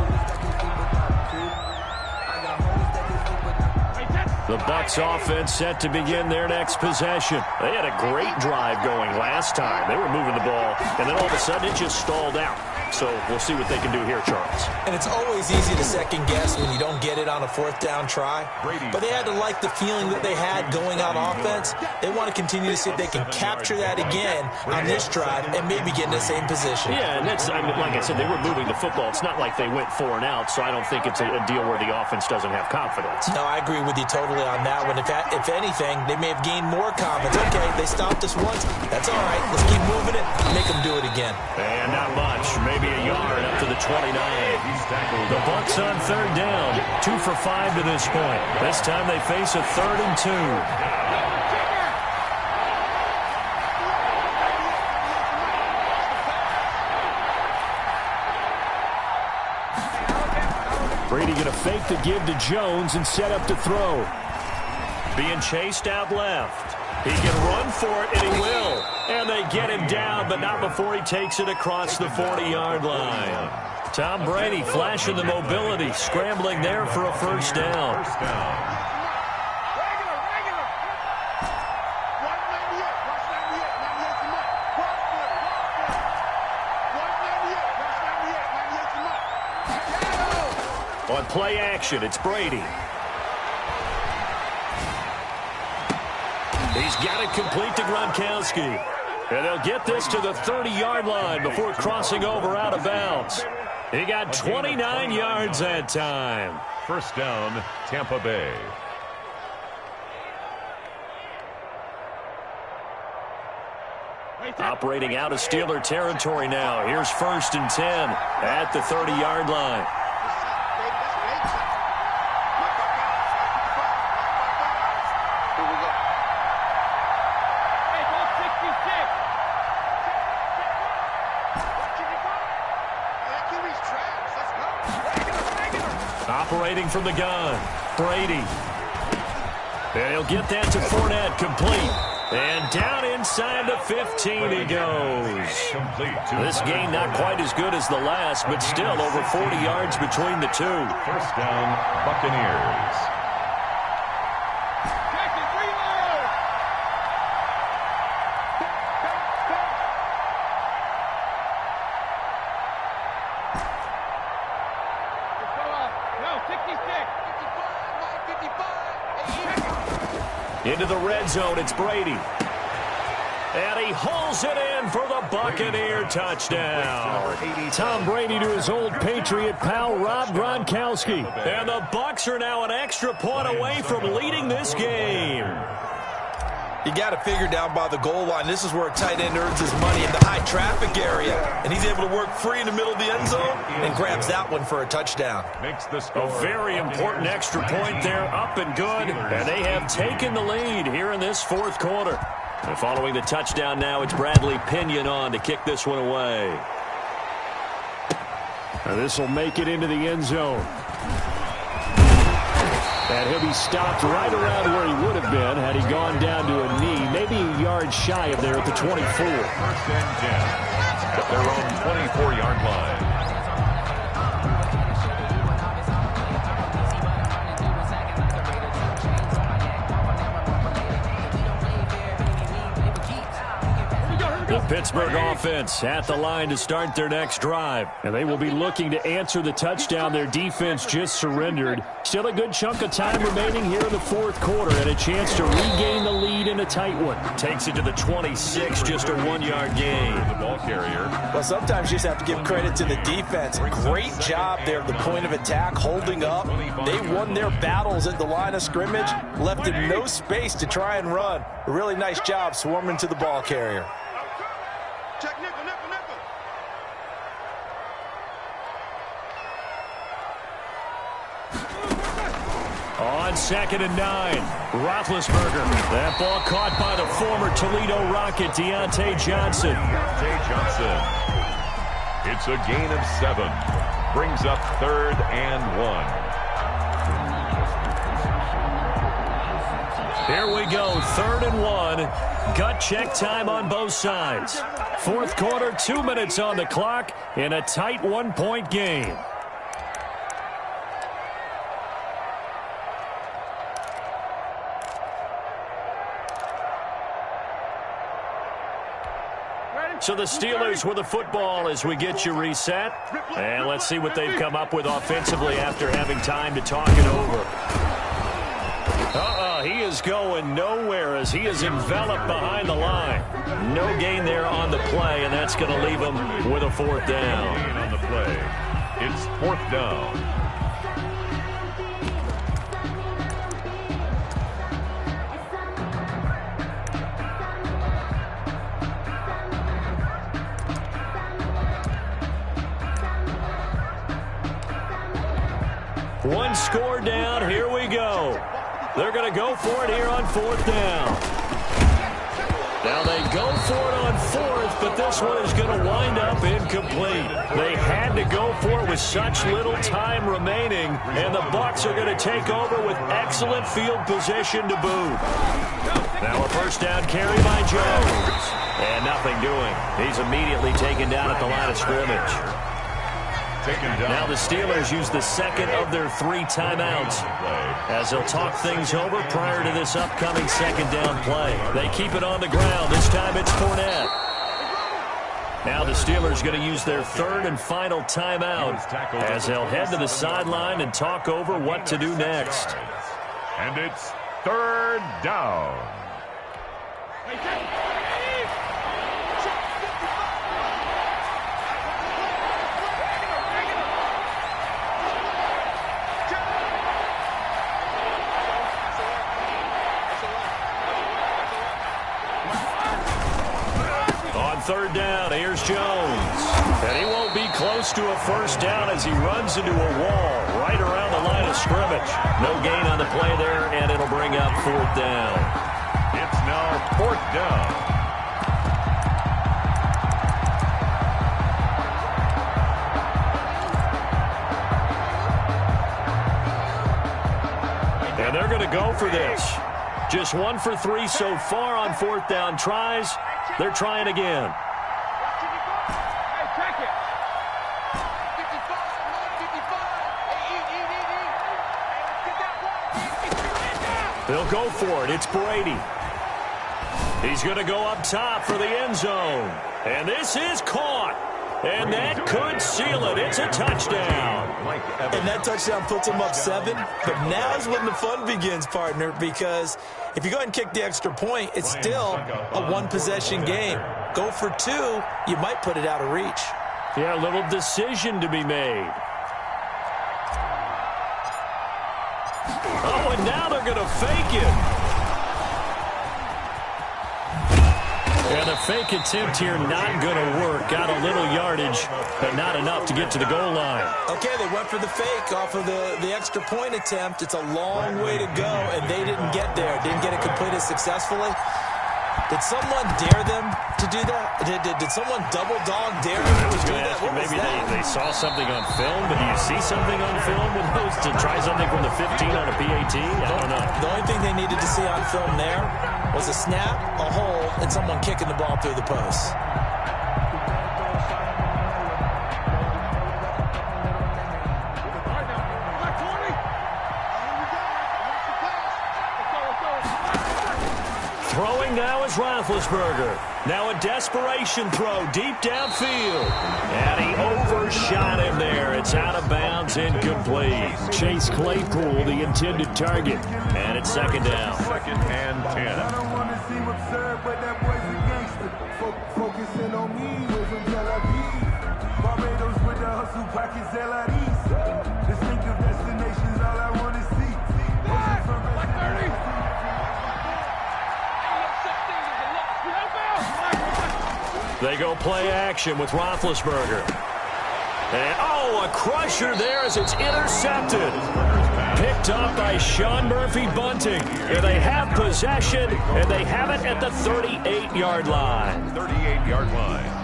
The Bucs offense set to begin their next possession. They had a great drive going last time. They were moving the ball, and then all of a sudden it just stalled out. So we'll see what they can do here, Charles. And it's always easy to second guess when you don't get it on a 4th down try. But they had to like the feeling that they had going on offense. They want to continue to see if they can capture that again on this drive and maybe get in the same position. Yeah, and that's, I mean, like I said, they were moving the football. It's not like they went 4 and out, so I don't think it's a deal where the offense doesn't have confidence. No, I agree with you totally on that one. If anything, they may have gained more confidence. Okay, they stopped us once. That's all right. Let's keep moving it. Make them do it again. And not much. Maybe a yard up to the 29. The Bucs on 3rd down. 2 for 5 to this point. This time they face a 3rd and 2. Brady going to fake the give to Jones and set up to throw. Being chased out left. He can run for it, and he will. And they get him down, but not before he takes it across the 40-yard line. Tom Brady flashing the mobility, scrambling there for a 1st down. On play action, it's Brady. He's got it complete to Gronkowski. And they'll get this to the 30-yard line before crossing over out of bounds. He got 29 yards that time. 1st down, Tampa Bay. Operating out of Steeler territory now. Here's 1st and 10 at the 30-yard line. Operating from the gun, Brady. And he'll get that to Fournette, complete. And down inside the 15 he goes. This game not quite as good as the last, but still over 40 yards between the two. 1st down, Buccaneers. Into the red zone, it's Brady. And he hauls it in for the Buccaneer touchdown. Tom Brady to his old Patriot pal, Rob Gronkowski. And the Bucs are now an extra point away from leading this game. You got to figure down by the goal line. This is where a tight end earns his money in the high traffic area. And he's able to work free in the middle of the end zone and grabs that one for a touchdown. A very important extra point there, up and good. And they have taken the lead here in this fourth quarter. And following the touchdown now, it's Bradley Pinion on to kick this one away. And this will make it into the end zone. And he'll be stopped right around where he would have been had he gone down to a knee, maybe a yard shy of there at the 24. First and 10 at their own 24-yard line. The Pittsburgh offense at the line to start their next drive. And they will be looking to answer the touchdown their defense just surrendered. Still a good chunk of time remaining here in the fourth quarter and a chance to regain the lead in a tight one. Takes it to the 26, just a 1-yard gain. The ball carrier. Well, sometimes you just have to give credit to the defense. Great job there at the point of attack, holding up. They won their battles at the line of scrimmage, left him no space to try and run. A really nice job swarming to the ball carrier. Check nickel, nickel, nickel. On 2nd and 9, Roethlisberger. That ball caught by the former Toledo Rocket, Deontay Johnson. Deontay Johnson. It's a gain of 7. Brings up 3rd and 1. Here we go, 3rd and 1. Gut check time on both sides. Fourth quarter, 2 minutes on the clock in a tight 1-point game. So the Steelers with the football as we get you reset. And let's see what they've come up with offensively after having time to talk it over. He is going nowhere as he is enveloped behind the line. No gain there on the play, and that's going to leave him with a 4th down. No gain on the play. It's 4th down. One score down. Here we go. They're going to go for it here on 4th down. Now they go for it on 4th, but this one is going to wind up incomplete. They had to go for it with such little time remaining, and the Bucs are going to take over with excellent field position to boot. Now a 1st down carry by Jones. And nothing doing. He's immediately taken down at the line of scrimmage. Now the Steelers use the 2nd of their 3 timeouts as they'll talk things over prior to this upcoming 2nd down play. They keep it on the ground. This time it's Fournette. Now the Steelers going to use their 3rd and final timeout as they'll head to the sideline and talk over what to do next. And it's 3rd down. On 3rd down, here's Jones. And he won't be close to a 1st down as he runs into a wall right around the line of scrimmage. No gain on the play there, and it'll bring up 4th down. It's now 4th down. And they're going to go for this. Just 1 for 3 so far on 4th down tries. They're trying again. They'll go for it. It's Brady. He's going to go up top for the end zone. And this is caught. And that could seal it. It's a touchdown. Mike And that touchdown puts them up 7. But now's when the fun begins, partner, because if you go ahead and kick the extra point, it's still a one-possession game. Go for 2, you might put it out of reach. Yeah, a little decision to be made. Oh, and now they're going to fake it. And the fake attempt here not going to work. Got a little yardage, but not enough to get to the goal line. Okay, they went for the fake off of the extra point attempt. It's a long way to go, and they didn't get there. Didn't get it completed successfully. Did someone dare them to do that? Did someone double-dog dare them to do that? What was maybe that? they saw something on film, but do you see something on film with those to try something from the 15 on a PAT? I don't know. The only thing they needed to see on film there was a snap, a hold, and someone kicking the ball through the post. Throwing now is Roethlisberger. Now a desperation throw deep downfield. And he overshot him there. It's out of bounds, incomplete. Chase Claypool, the intended target. And it's second down. 2nd and 10. I don't want to seem absurd, but that boy's a gangster. Focusing on me, we're from Tel Aviv. Barbados with the hustle pockets, LIDs. Distinctive destinations, all I want to see. They go play action with Roethlisberger. And, oh, a crusher there as it's intercepted. Picked up by Sean Murphy-Bunting. And they have possession, and they have it at the 38-yard line. 38-yard line.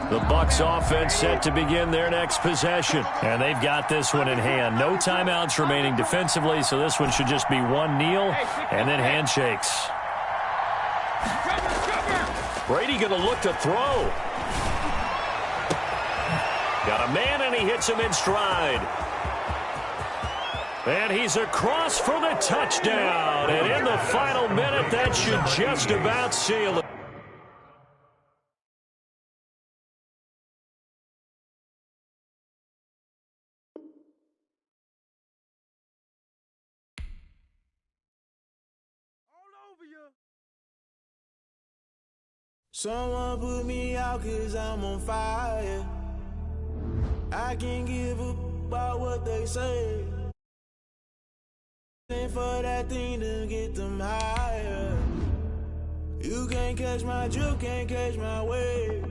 The Bucs offense set to begin their next possession. And they've got this one in hand. No timeouts remaining defensively, so this one should just be one kneel and then handshakes. Brady going to look to throw. Got a man, and he hits him in stride. And he's across for the touchdown. And in the final minute, that should just about seal it. Someone put me out 'cause I'm on fire. I can't give up about what they say. For that thing to get them higher. You can't catch my drift, can't catch my wave.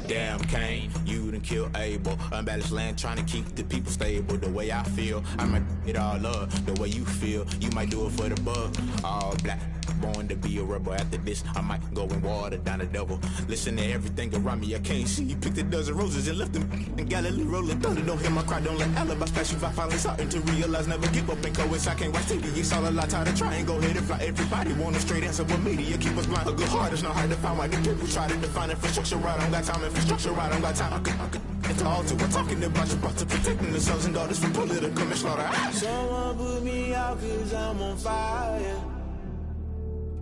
Damn, Kane, you done killed Abel. Unbalanced land, trying to keep the people stable. The way I feel, I might it all up. The way you feel, you might do it for the bug. All black, born to be a rebel. After this, I might go and water down the devil. Listen to everything around me, I can't see. You picked a dozen roses and left them in Galilee rolling thunder. Don't hear my cry, don't let alibis pass you by. Finally starting to realize, never give up and coincide. I can't watch TV, it's all a lot. Tired of trying, go ahead and fly. Everybody want a straight answer with media. Keep us blind, a good heart is not hard to find. Why the people try to define infrastructure right? I don't got time, infrastructure right, I don't got time. I could it's all to we're talking about you, about to protecting the sons and daughters from political manslaughter. Someone put me out 'cause I'm on fire.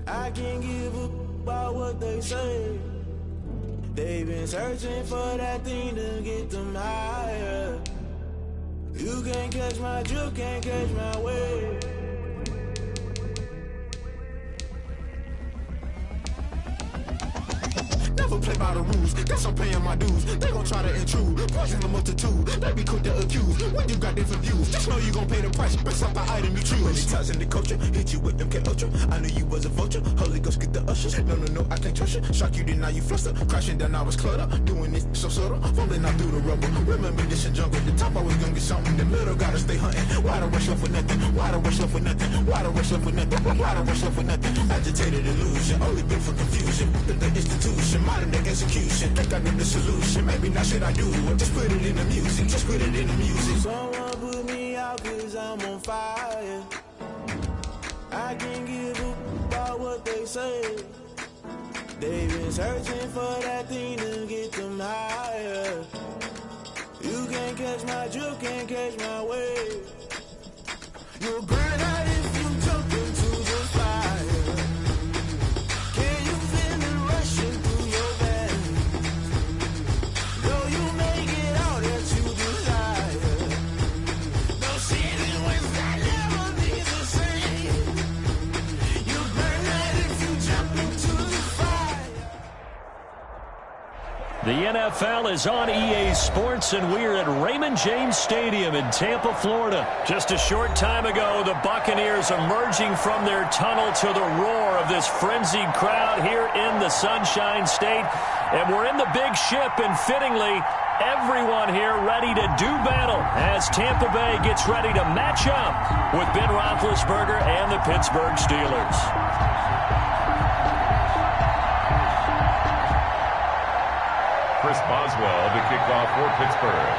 I can't give up about what they say. They've been searching for that thing to get them higher. You can't catch my drift, can't catch my wave. Never play by the rules, guess I'm paying my dues. They gon' try to intrude, poison the multitude. They be quick to accuse, when you got different views. Just know you gon' pay the price, based off the item you choose. Many times in the culture, hit you with them K-Ultra. I knew you was a vulture, Holy Ghost get the ushers. No, I can't trust you. Shock you, then now you fluster. Crashing down, I was cluttered. Doing this so subtle, falling out through the rubble. Remember this in jungle, the top I was gonna get something. The middle gotta stay hunting. Why the rush left for nothing? Why the rush left for nothing? Why the rush left for nothing? Why the rush left for nothing? Agitated illusion, only built for confusion. The institution, modern day execution. Think I know the solution. Maybe not should I do it? Just put it in the music. Just put it in the music. Someone put me out 'cause I'm on fire. I can't give up about what they say. They've been searching for that thing to get them higher. You can't catch my drift, can't catch my wave. You're great at if you jump into the fire. The NFL is on EA Sports, and we're at Raymond James Stadium in Tampa, Florida. Just a short time ago, the Buccaneers emerging from their tunnel to the roar of this frenzied crowd here in the Sunshine State. And we're in the big ship, and fittingly, everyone here ready to do battle as Tampa Bay gets ready to match up with Ben Roethlisberger and the Pittsburgh Steelers. Chris Boswell to kick off for Pittsburgh.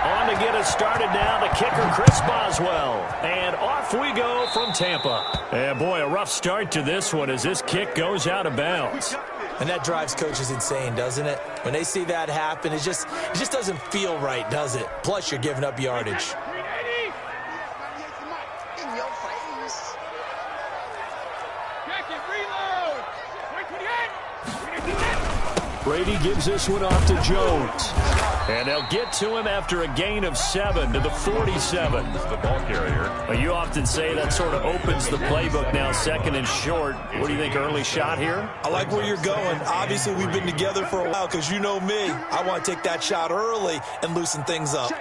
On to get us started now, the kicker, Chris Boswell. And off we go from Tampa. And boy, a rough start to this one as this kick goes out of bounds. And that drives coaches insane, doesn't it? When they see that happen, it just doesn't feel right, does it? Plus, you're giving up yardage. Brady gives this one off to Jones. And they'll get to him after a gain of 7 to the 47. The ball carrier. Well, you often say that sort of opens the playbook now, second and short. What do you think, early shot here? I like where you're going. Obviously, we've been together for a while because you know me. I want to take that shot early and loosen things up.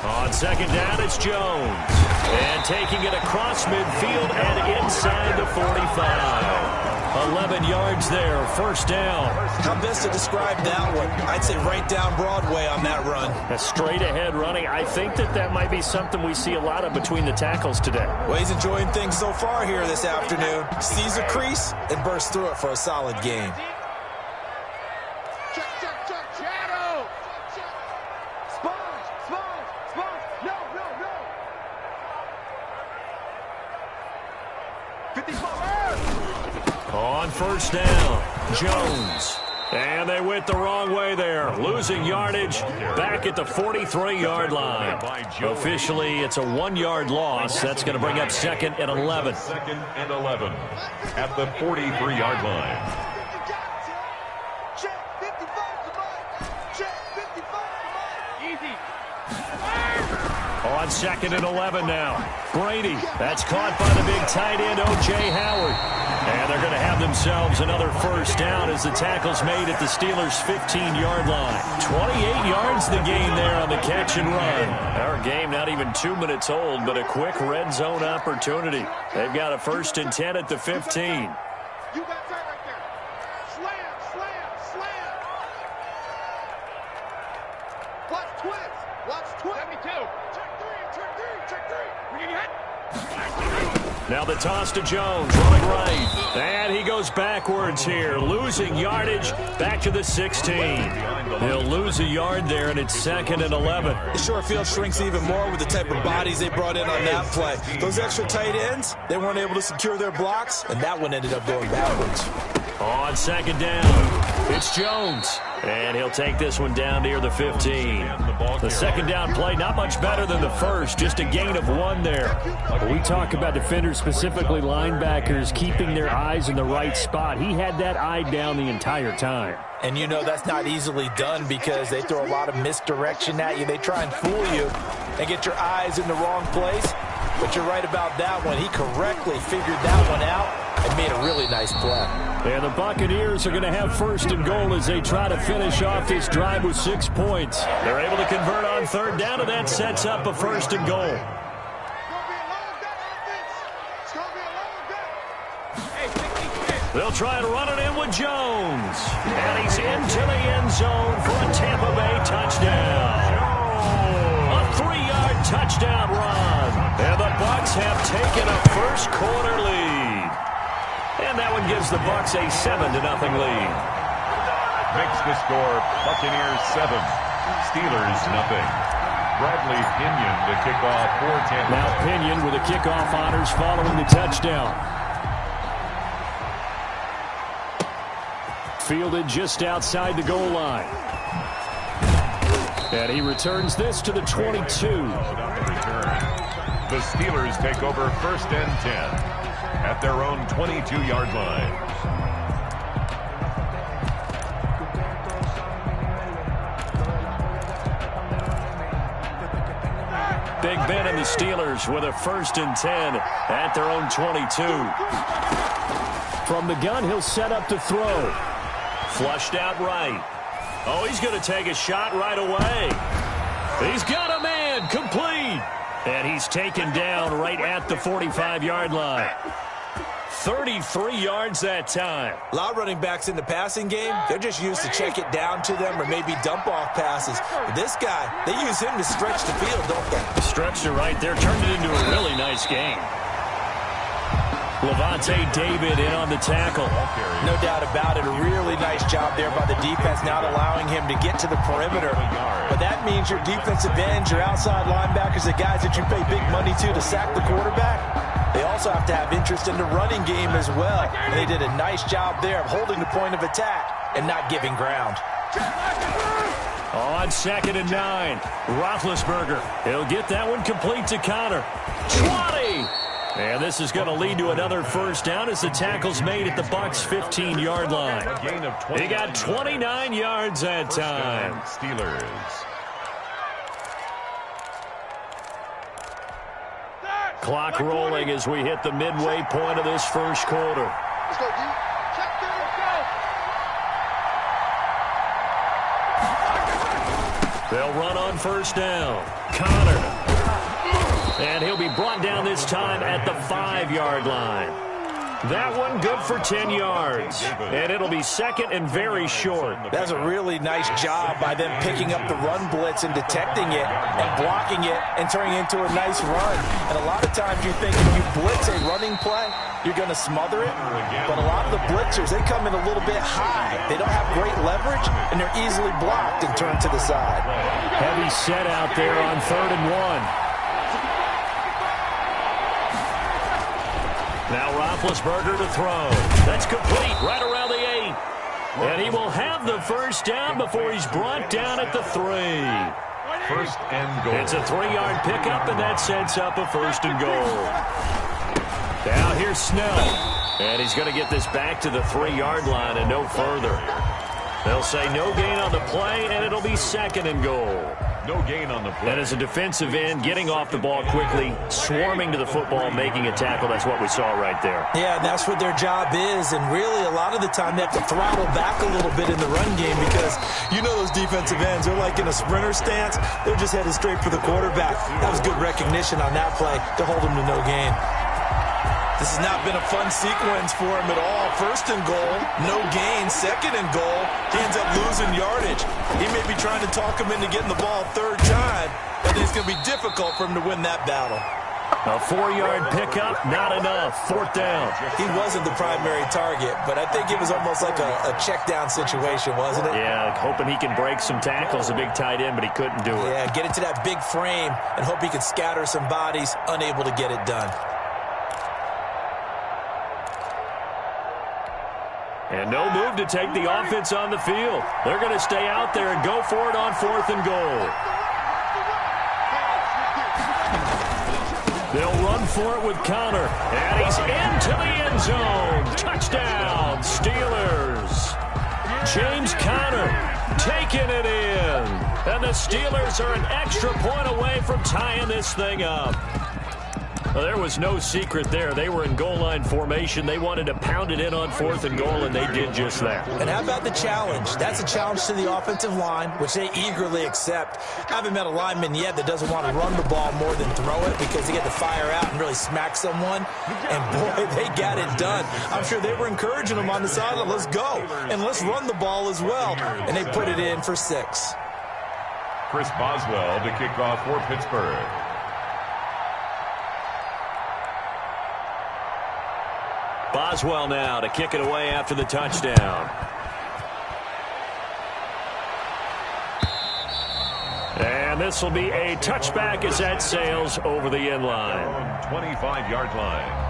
On second down, it's Jones. And taking it across midfield and inside the 45. 11 yards there, first down. How best to describe that one? I'd say right down Broadway on that run. A straight ahead running. I think that might be something we see a lot of between the tackles today. Well, he's enjoying things so far here this afternoon. Sees a crease and bursts through it for a solid gain. On first down, Jones. And they went the wrong way there. Losing yardage back at the 43-yard line. Officially, it's a 1-yard loss. That's going to bring up second and 11. Second and 11 at the 43-yard line. On second and 11 now. Brady, that's caught by the big tight end, O.J. Howard. And they're going to have themselves another first down as the tackle's made at the Steelers' 15-yard line. 28 yards the gain there on the catch and run. Our game not even 2 minutes old, but a quick red zone opportunity. They've got a first and 10 at the 15. Now the toss to Jones, running right. And he goes backwards here, losing yardage back to the 16. He'll lose a yard there, and it's second and 11. The short field shrinks even more with the type of bodies they brought in on that play. Those extra tight ends, they weren't able to secure their blocks, and that one ended up going backwards. On second down, it's Jones. And he'll take this one down near the 15. The second down play, not much better than the first, just a gain of 1 there. When we talk about defenders, specifically linebackers, keeping their eyes in the right spot, he had that eye down the entire time. And you know that's not easily done because they throw a lot of misdirection at you. They try and fool you and get your eyes in the wrong place. But you're right about that one. He correctly figured that one out and made a really nice play. And the Buccaneers are going to have first and goal as they try to finish off this drive with 6 points. They're able to convert on third down, and that sets up a first and goal. They'll try and run it in with Jones. And he's into the end zone for a Tampa Bay touchdown. A 3-yard touchdown run. And the Bucs have taken a first quarter lead. And that one gives the Bucs a 7-0 lead. Makes the score Buccaneers 7, Steelers 0. Bradley Pinion to kick off for Tampa. Now Pinion with the kickoff honors following the touchdown. Fielded just outside the goal line. And he returns this to the 22. The Steelers take over first and 10 at their own 22-yard line. Big Ben and the Steelers with a first and 10 at their own 22. From the gun, he'll set up to throw. Flushed out right. Oh, he's going to take a shot right away. He's got a man, complete. And he's taken down right at the 45-yard line. 33 yards that time. A lot of running backs in the passing game, they're just used to check it down to them or maybe dump-off passes. But this guy, they use him to stretch the field, don't they? Stretched it right there, turned it into a really nice game. Levante David in on the tackle. No doubt about it. A really nice job there by the defense, not allowing him to get to the perimeter. But that means your defensive ends, your outside linebackers, the guys that you pay big money to sack the quarterback, they also have to have interest in the running game as well. And they did a nice job there of holding the point of attack and not giving ground. On 2nd and 9, Roethlisberger. He'll get that one complete to Connor. 20! And this is going to lead to another first down as the tackle's made at the Bucs' 15-yard line. He got 29 yards that time. Steelers. Clock rolling as we hit the midway point of this first quarter. Let's go, D. Check down, go. They'll run on first down. Connor. And he'll be brought down this time at the 5-yard line. That one good for 10 yards. And it'll be second and very short. That's a really nice job by them picking up the run blitz and detecting it and blocking it and turning it into a nice run. And a lot of times you think if you blitz a running play, you're going to smother it. But a lot of the blitzers, they come in a little bit high. They don't have great leverage, and they're easily blocked and turned to the side. Heavy set out there on 3rd and 1. Now Roethlisberger to throw. That's complete right around the 8. And he will have the first down before he's brought down at the 3. First and goal. It's a 3-yard pickup, and that sets up a first and goal. Now here's Snell. And he's going to get this back to the 3-yard line and no further. They'll say no gain on the play, and it'll be 2nd and goal. No gain on the play. And as a defensive end, getting off the ball quickly, swarming to the football, making a tackle, that's what we saw right there. Yeah, and that's what their job is. And really, a lot of the time, they have to throttle back a little bit in the run game because you know those defensive ends, they're like in a sprinter stance. They're just headed straight for the quarterback. That was good recognition on that play to hold him to no gain. This has not been a fun sequence for him at all. 1st and goal, no gain. 2nd and goal, he ends up losing yardage. He may be trying to talk him into getting the ball 3rd time, but it's going to be difficult for him to win that battle. A 4-yard pickup, not enough. 4th down. He wasn't the primary target, but I think it was almost like a check down situation, wasn't it? Yeah, hoping he can break some tackles, a big tight end, but he couldn't do it. Yeah, get it to that big frame and hope he can scatter some bodies, unable to get it done. And no move to take the offense on the field. They're going to stay out there and go for it on 4th and goal. They'll run for it with Connor. And he's into the end zone. Touchdown, Steelers. James Conner taking it in. And the Steelers are an extra point away from tying this thing up. Well, there was no secret there. They were in goal line formation. They wanted to pound it in on 4th and goal, and they did just that. And how about the challenge? That's a challenge to the offensive line, which they eagerly accept. I haven't met a lineman yet that doesn't want to run the ball more than throw it because they get to fire out and really smack someone. And, boy, they got it done. I'm sure they were encouraging them on the sideline. Let's go, and let's run the ball as well. And they put it in for 6. Chris Boswell to kick off for Pittsburgh. Boswell now to kick it away after the touchdown. And this will be a touchback as that sails over the end line. 25-yard line.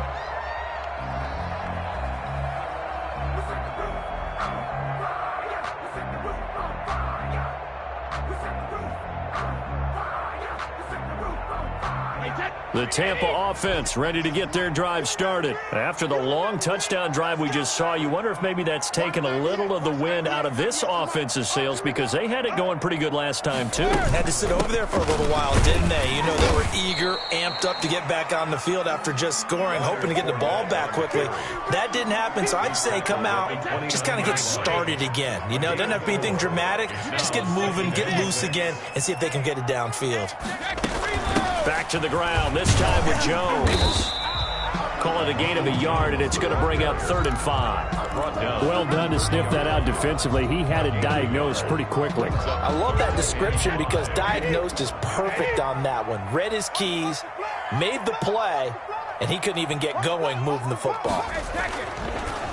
The Tampa offense ready to get their drive started. After the long touchdown drive we just saw, you wonder if maybe that's taken a little of the wind out of this offense's sails because they had it going pretty good last time, too. Had to sit over there for a little while, didn't they? You know, they were eager, amped up to get back on the field after just scoring, hoping to get the ball back quickly. That didn't happen, so I'd say come out, just kind of get started again. You know, it doesn't have to be anything dramatic. Just get moving, get loose again, and see if they can get it downfield. Back to the ground, this time with Jones. Call it a gain of a yard, and it's going to bring up 3rd and 5. Well done to sniff that out defensively. He had it diagnosed pretty quickly. I love that description because diagnosed is perfect on that one. Read his keys, made the play, and he couldn't even get going moving the football.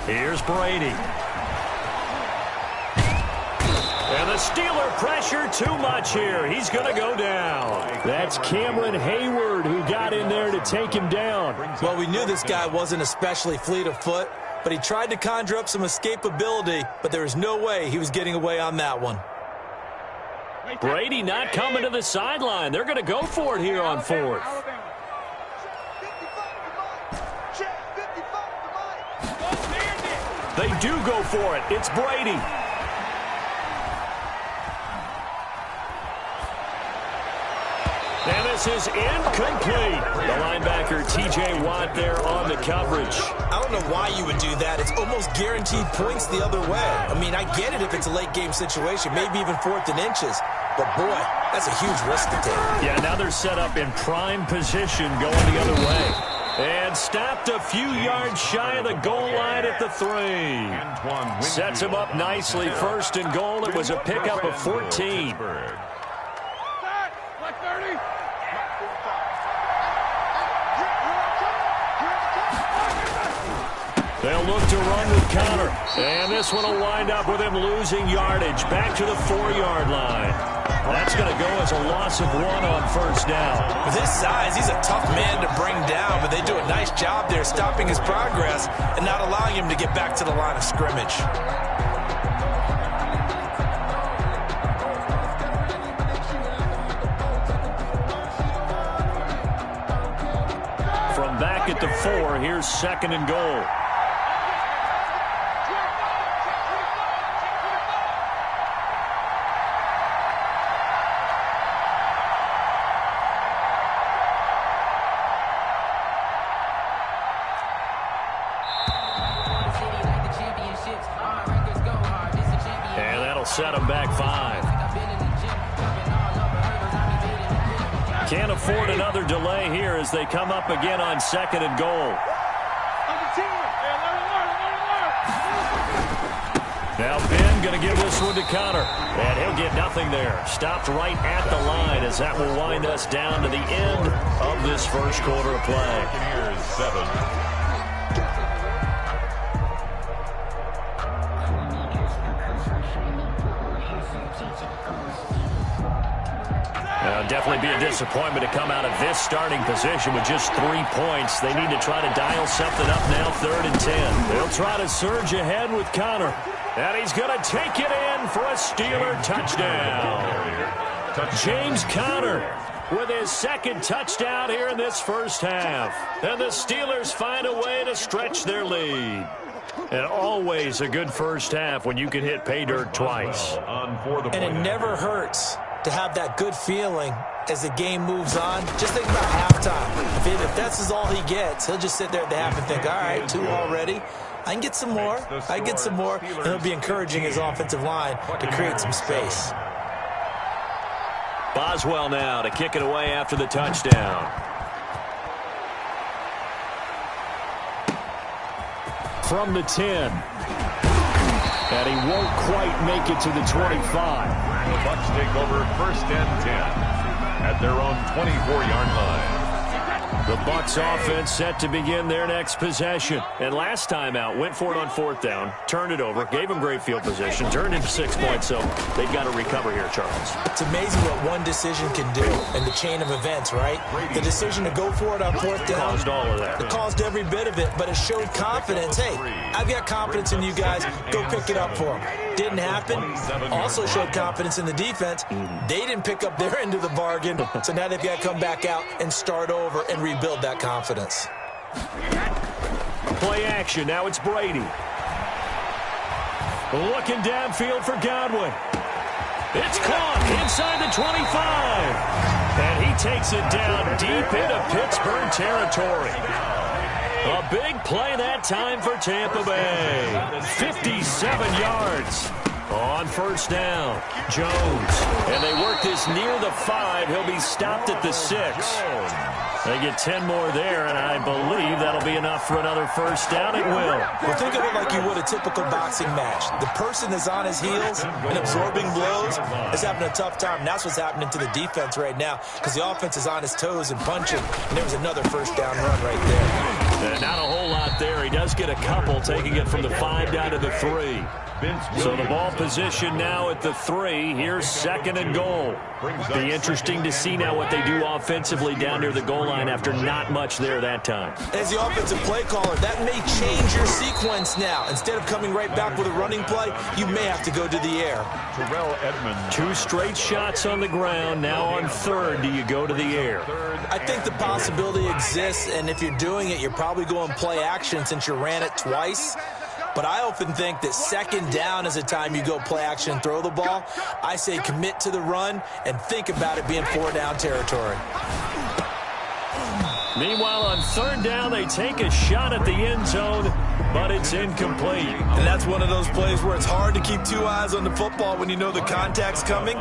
Here's Brady. And the Steeler pressure too much here. He's going to go down. That's Cameron Hayward who got in there to take him down. Well, we knew this guy wasn't especially fleet of foot, but he tried to conjure up some escapability, but there was no way he was getting away on that one. Brady not coming to the sideline. They're going to go for it here on 4th. They do go for it. It's Brady. And this is incomplete. The linebacker, T.J. Watt, there on the coverage. I don't know why you would do that. It's almost guaranteed points the other way. I mean, I get it if it's a late-game situation, maybe even 4th and inches. But, boy, that's a huge risk to take. Yeah, now they're set up in prime position going the other way. And stopped a few yards shy of the goal line at the 3. Sets him up nicely. 1st and goal. It was a pickup of 14. They'll look to run with Connor. And this one will wind up with him losing yardage. Back to the 4-yard line. That's going to go as a loss of 1 on 1st down. With his size, he's a tough man to bring down, but they do a nice job there stopping his progress and not allowing him to get back to the line of scrimmage. From back at the 4, here's 2nd and goal. Set him back 5. Can't afford another delay here as they come up again on 2nd and goal. Now Ben going to give this one to Connor. And he'll get nothing there. Stopped right at the line as that will wind us down to the end of this first quarter of play. Here's 7. Definitely be a disappointment to come out of this starting position with just 3 points. They need to try to dial something up now, 3rd and 10. They'll try to surge ahead with Connor. And he's going to take it in for a Steeler touchdown. James Conner with his 2nd touchdown here in this first half. And the Steelers find a way to stretch their lead. And always a good first half when you can hit pay dirt twice. And it never hurts to have that good feeling as the game moves on. Just think about halftime. If that's all he gets, he'll just sit there at the half and think, all right, 2 already. I can get some more. I can get some more. And he'll be encouraging his offensive line to create some space. Boswell now to kick it away after the touchdown. From the 10. And he won't quite make it to the 25. The Bucs take over 1st and 10 at their own 24-yard line. The Bucs offense set to begin their next possession. And last time out, went for it on 4th down, turned it over, gave them great field position, turned into 6 points, so they've got to recover here, Charles. It's amazing what one decision can do in the chain of events, right? The decision to go for it on 4th down. Caused all of that. It caused every bit of it, but it showed confidence. Hey, I've got confidence in you guys. Go pick it up for them. Didn't happen. Also showed confidence in the defense. They didn't pick up their end of the bargain, so now they've got to come back out and start over and rebuild that confidence. Play action. Now it's Brady. Looking downfield for Godwin. It's caught inside the 25. And he takes it down deep into Pittsburgh territory. A big play that time for Tampa Bay. 57 yards on first down. Jones. And they work this near the 5. He'll be stopped at the 6. They get 10 more there, and I believe that'll be enough for another first down. It will. Well, think of it like you would a typical boxing match. The person that's on his heels and absorbing blows is having a tough time. And that's what's happening to the defense right now because the offense is on his toes and punching, and there was another first down run right there. Not a whole lot there. He does get a couple, taking it from the 5 down to the 3. So the ball position now at the 3. Here's second and goal. Be interesting to see now what they do offensively down near the goal line after not much there that time. As the offensive play caller, that may change your sequence now. Instead of coming right back with a running play, you may have to go to the air. Terrell Edmonds. 2 straight shots on the ground. Now on third, do you go to the air? I think the possibility exists, and if you're doing it, you're probably going play action since you ran it twice. But I often think that second down is a time you go play action and throw the ball. I say commit to the run and think about it being 4 down territory. Meanwhile, on third down, they take a shot at the end zone, but it's incomplete. And that's one of those plays where it's hard to keep 2 eyes on the football when you know the contact's coming,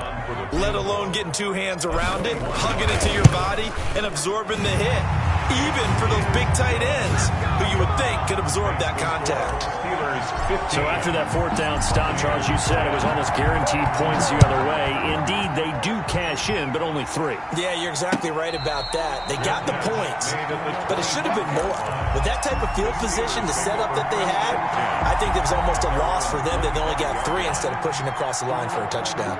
let alone getting 2 hands around it, hugging it to your body, and absorbing the hit. Even for those big tight ends who you would think could absorb that contact. So after that 4th down stop, Charles, you said it was almost guaranteed points the other way. Indeed, they do cash in, but only 3. Yeah, you're exactly right about that. They got the points, but it should have been more. With that type of field position, the setup that they had, I think it was almost a loss for them that they only got 3 instead of pushing across the line for a touchdown.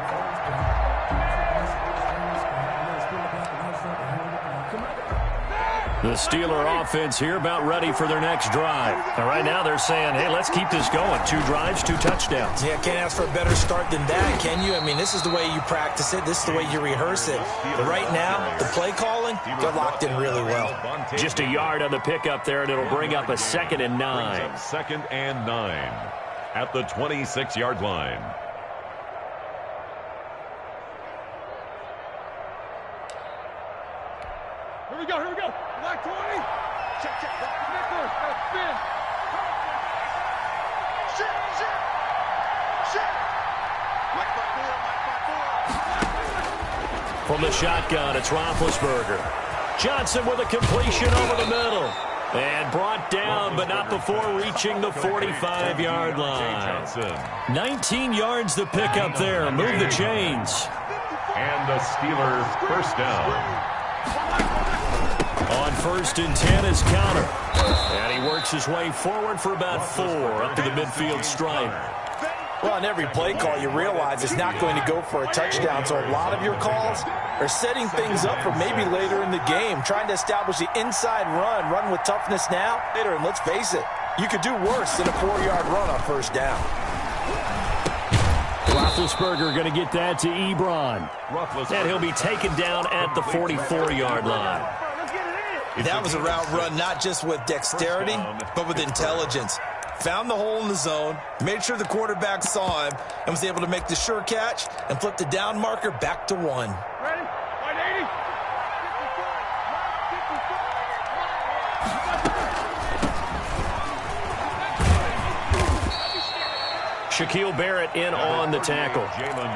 The Steeler offense here about ready for their next drive. And right now they're saying, hey, let's keep this going. 2 drives, 2 touchdowns. Yeah, can't ask for a better start than that, can you? I mean, this is the way you practice it. This is the way you rehearse it. But right now, the play calling, they're locked in really well. Just a yard on the pickup there, and it'll bring up a 2nd and 9. 2nd and 9 at the 26-yard line. Here we go. Black 20. Check. Nicholas, got a spin. Shit. White by 4. From the shotgun, it's Roethlisberger. Johnson with a completion over the middle. And brought down, but not before reaching the 45-yard line. 19 yards to pick up there. Move the chains. And the Steelers first down. On 1st and 10 is counter. And he works his way forward for about 4 up to the midfield stripe. Well, on every play call, you realize it's not going to go for a touchdown. So a lot of your calls are setting things up for maybe later in the game, trying to establish the inside run with toughness now. Later, and let's face it, you could do worse than a 4-yard run on first down. Roethlisberger going to get that to Ebron. And he'll be taken down at the 44-yard line. That was a route run not just with dexterity, but with intelligence. Found the hole in the zone, made sure the quarterback saw him, and was able to make the sure catch and flip the down marker back to 1. Ready? 180. Shaquille Barrett in on the tackle.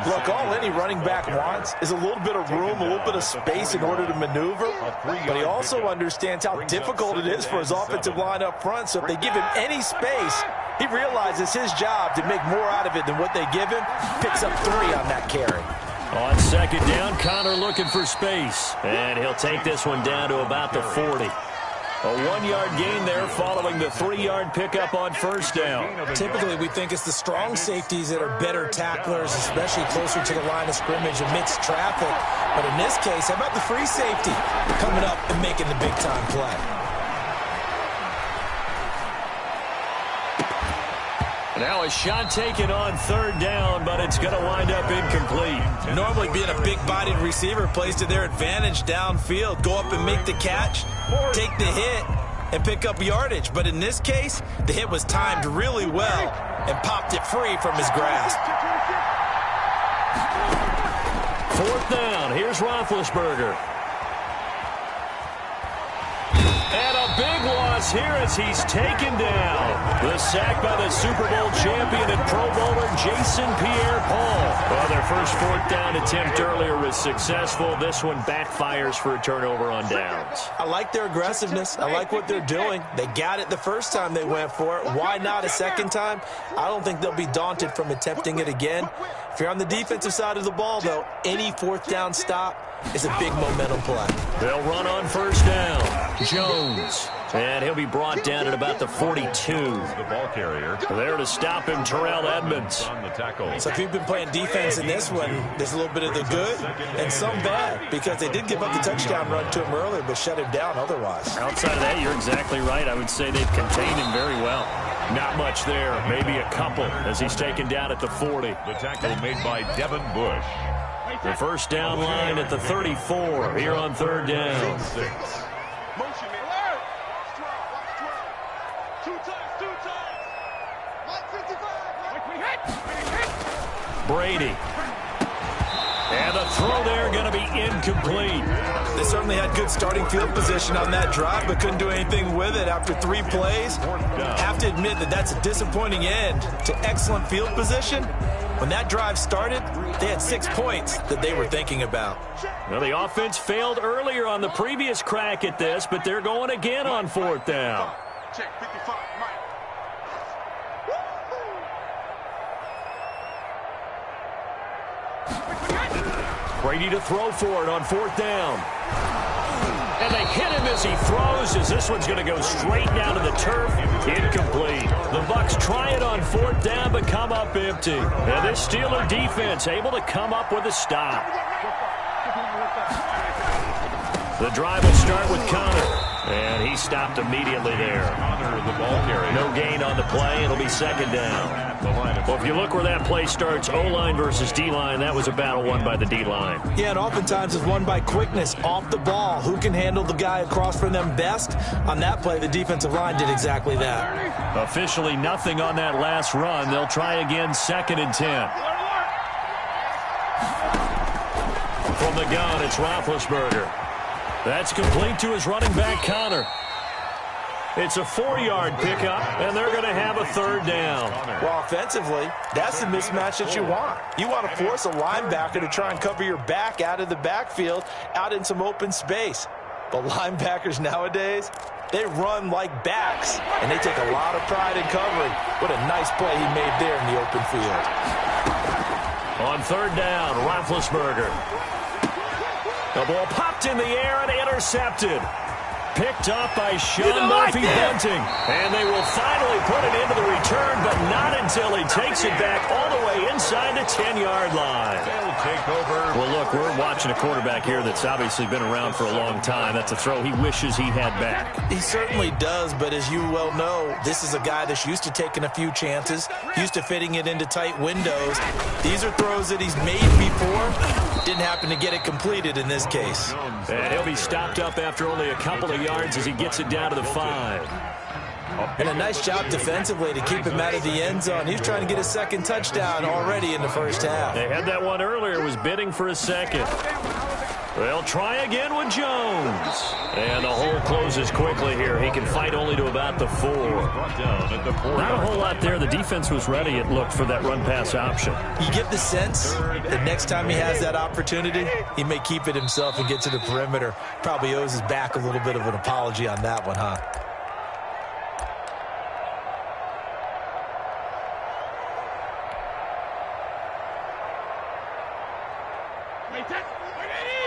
Look, all any running back wants is a little bit of room, a little bit of space in order to maneuver. But he also understands how difficult it is for his offensive line up front. So if they give him any space, he realizes his job to make more out of it than what they give him. Picks up 3 on that carry. On 2nd down, Connor looking for space. And he'll take this one down to about the 40. A 1-yard gain there following the 3-yard pickup on first down. Typically, we think it's the strong safeties that are better tacklers, especially closer to the line of scrimmage amidst traffic. But in this case, how about the free safety coming up and making the big-time play? And Now a shot taken on third down, but it's going to wind up incomplete. Normally being a big-bodied receiver plays to their advantage downfield. Go up and make the catch, take the hit, and pick up yardage. But in this case, the hit was timed really well and popped it free from his grasp. Fourth down. Here's Roethlisberger. And a big loss here as he's taken down. The sack by the Super Bowl champion and Pro Bowler Jason Pierre-Paul. Well, their first fourth down attempt earlier was successful. This one backfires for a turnover on downs. I like their aggressiveness. I like what they're doing. They got it the first time they went for it. Why not a second time? I don't think they'll be daunted from attempting it again. If you're on the defensive side of the ball, though, any fourth down stop is a big momentum play. They'll run on first down. Jones. And he'll be brought down at about the 42. The ball carrier. There to stop him, Terrell Edmonds. On the tackle. So if you've been playing defense in this one, there's a little bit of the good and some bad, because they did give up the touchdown run to him earlier, but shut him down otherwise. Outside of that, you're exactly right. I would say they've contained him very well. Not much there, maybe a couple, as he's taken down at the 40. The tackle made by Devin Bush. The first down line at the 34 here on third down. Motion, man. Two times. 155. Brady. And the throw there going to be incomplete. They certainly had good starting field position on that drive, but couldn't do anything with it after 3 plays. Have to admit that that's a disappointing end to excellent field position. When that drive started, they had 6 points that they were thinking about. Well, the offense failed earlier on the previous crack at this, but they're going again on fourth down. Check 55, Mike. Brady to throw for it on fourth down. And they hit him as he throws, as this one's going to go straight down to the turf. Incomplete. The Bucs try it on fourth down, but come up empty. And this Steeler defense able to come up with a stop. The drive will start with Connor. And he stopped immediately there. Connor, the ball carrier. No gain on the play. It'll be second down. Well, if you look where that play starts, O-line versus D-line, that was a battle won by the D-line. Yeah, and oftentimes it's won by quickness off the ball. Who can handle the guy across from them best? On that play, the defensive line did exactly that. Officially nothing on that last run. They'll try again, 2nd and 10. From the gun, it's Roethlisberger. That's complete to his running back, Connor. It's a 4-yard pickup, and they're going to have a third down. Well, offensively, that's the mismatch that you want. You want to force a linebacker to try and cover your back out of the backfield, out in some open space. But linebackers nowadays, they run like backs, and they take a lot of pride in covering. What a nice play he made there in the open field. On third down, Roethlisberger. The ball popped in the air and intercepted. Picked up by Sean Murphy-Bunting. And they will finally put it into the return, but not until he takes it back all the way inside the 10-yard line. They'll take over. Well, look, we're watching a quarterback here that's obviously been around for a long time. That's a throw he wishes he had back. He certainly does, but as you well know, this is a guy that's used to taking a few chances, used to fitting it into tight windows. These are throws that he's made before. Didn't happen to get it completed in this case. And he'll be stopped up after only a couple of yards as he gets it down to the 5. And a nice job defensively to keep him out of the end zone. He's trying to get a second touchdown already in the first half. They had that one earlier, was bidding for a second. They'll try again with Jones. And the hole closes quickly here. He can fight only to about the 4. Not a whole lot there. The defense was ready, it looked, for that run-pass option. You get the sense that next time he has that opportunity, he may keep it himself and get to the perimeter. Probably owes his back a little bit of an apology on that one, huh?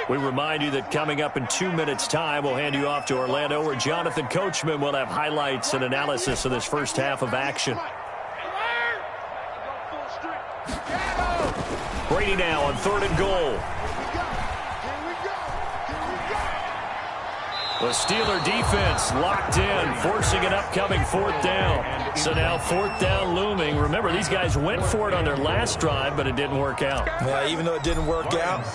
We remind you that coming up in 2 minutes' time, we'll hand you off to Orlando, where Jonathan Coachman will have highlights and analysis of this first half of action. Brady now on 3rd and goal. The Steeler defense locked in, forcing an upcoming 4th down. So now 4th down looming. Remember, these guys went for it on their last drive, but it didn't work out. Yeah, even though it didn't work out,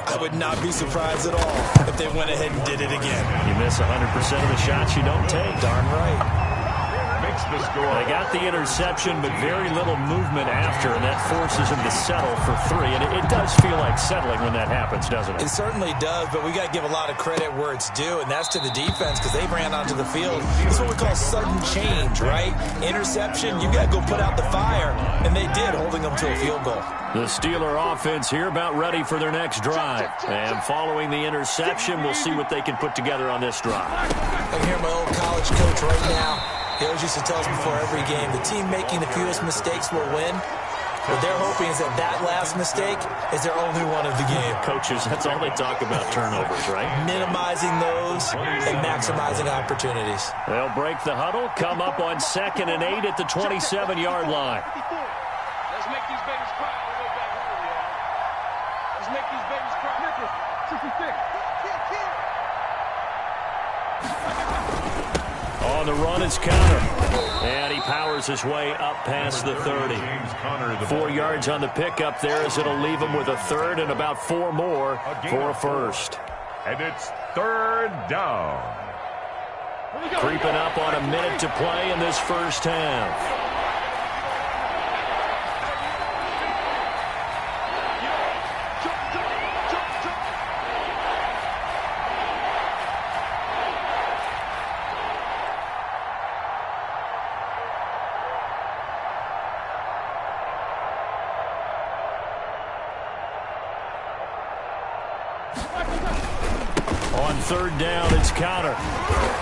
I would not be surprised at all if they went ahead and did it again. You miss 100% of the shots you don't take. Darn right. The score. They got the interception, but very little movement after, and that forces them to settle for 3. And it does feel like settling when that happens, doesn't it? It certainly does, but we got to give a lot of credit where it's due, and that's to the defense because they ran onto the field. It's what we call sudden change, right? Interception, you got to go put out the fire, and they did, holding them to a field goal. The Steeler offense here about ready for their next drive. And following the interception, we'll see what they can put together on this drive. I can hear my old college coach right now. He always used to tell us before every game, the team making the fewest mistakes will win. What they're hoping is that last mistake is their only one of the game. Coaches, that's all they talk about, turnovers, right? Minimizing those and maximizing opportunities. They'll break the huddle, come up on 2nd and 8 at the 27-yard line. Let's make these babies cry on the way back home, y'all. Let's make these babies cry. 66. On the run is Connor. And he powers his way up past the 30. 4 yards on the pickup there as it'll leave him with a 3rd and about 4 more for a 1st. And it's 3rd down. Creeping up on a minute to play in this first half. On 3rd down, it's Connor.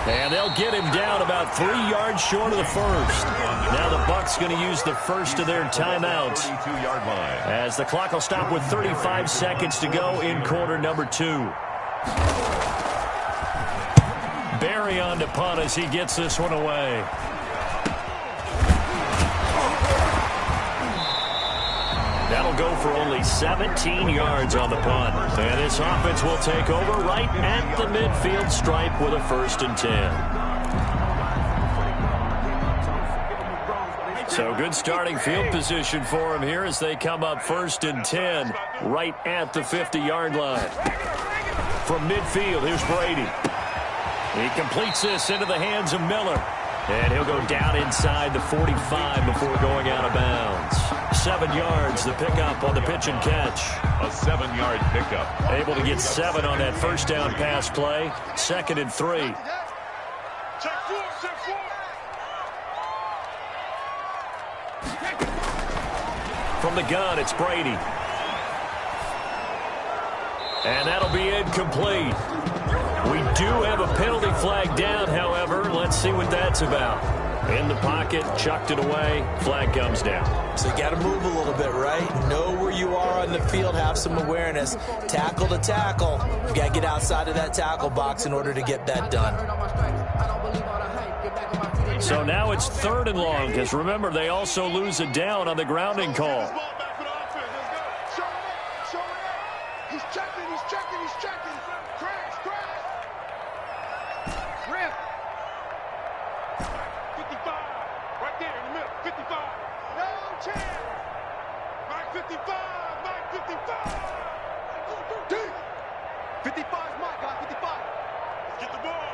And they'll get him down about 3 yards short of the 1st. Now the Bucs going to use the first of their timeouts. 32-yard line. As the clock will stop with 35 seconds to go in quarter number 2. Barry on to punt as he gets this one away. That'll go for only 17 yards on the punt. And this offense will take over right at the midfield stripe with a 1st and 10. So good starting field position for him here as they come up 1st and 10 right at the 50-yard line. From midfield, here's Brady. He completes this into the hands of Miller. And he'll go down inside the 45 before going out of bounds. 7 yards, the pickup on the pitch and catch. A 7-yard pickup. Able to get 7 on that 1st down pass play. 2nd and 3. From the gun, it's Brady. And that'll be incomplete. We do have a penalty flag down, however. Let's see what that's about. In the pocket, chucked it away, flag comes down. So you got to move a little bit, right? Know where you are on the field, have some awareness. Tackle to tackle. You got to get outside of that tackle box in order to get that done. So now it's 3rd and long, because remember, they also lose a down on the grounding call. He's checking. Crash. Rip. 55. Right there in the middle. 55. No chance. Mike 55. 55 is Mike, guys. 55. Let's get the ball.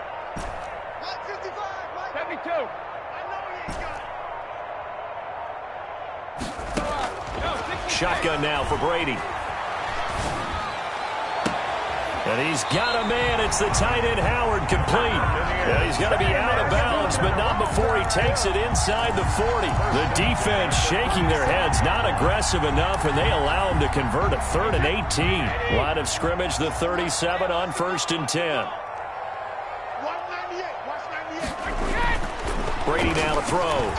Mike 55. Mike 72. I know he ain't got it. Shotgun now for Brady. And he's got a man. It's the tight end, Howard, complete. Yeah, he's got to be out of bounds, but not before he takes it inside the 40. The defense shaking their heads, not aggressive enough, and they allow him to convert a 3rd and 18. Line of scrimmage, the 37 on 1st and 10. Brady now to throw.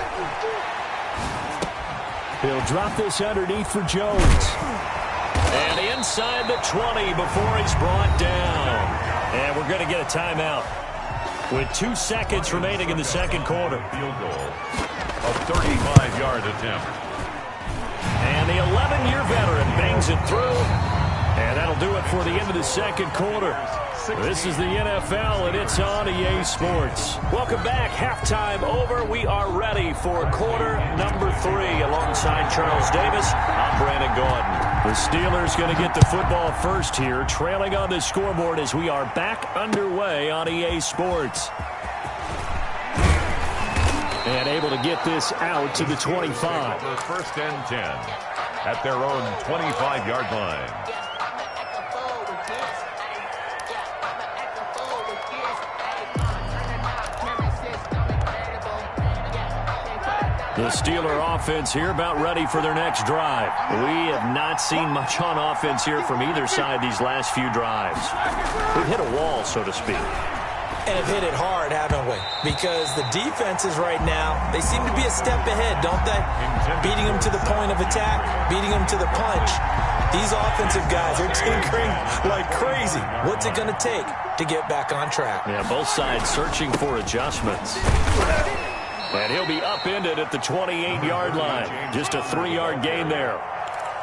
He'll drop this underneath for Jones. And inside the 20 before he's brought down. And we're going to get a timeout with 2 seconds remaining in the 2nd quarter. Field goal. A 35-yard attempt. And the 11-year veteran bangs it through. And that'll do it for the end of the 2nd quarter. This is the NFL, and it's on EA Sports. Welcome back. Halftime over. We are ready for quarter number 3. Alongside Charles Davis, I'm Brandon Gordon. The Steelers going to get the football first here, trailing on the scoreboard as we are back underway on EA Sports. And able to get this out to the 25. First and 10 at their own 25-yard line. The Steeler offense here about ready for their next drive. We have not seen much on offense here from either side these last few drives. We've hit a wall, so to speak. And have hit it hard, haven't we? Because the defenses right now, they seem to be a step ahead, don't they? Beating them to the point of attack, beating them to the punch. These offensive guys are tinkering like crazy. What's it going to take to get back on track? Yeah, both sides searching for adjustments. And he'll be upended at the 28-yard line. Just a 3-yard gain there.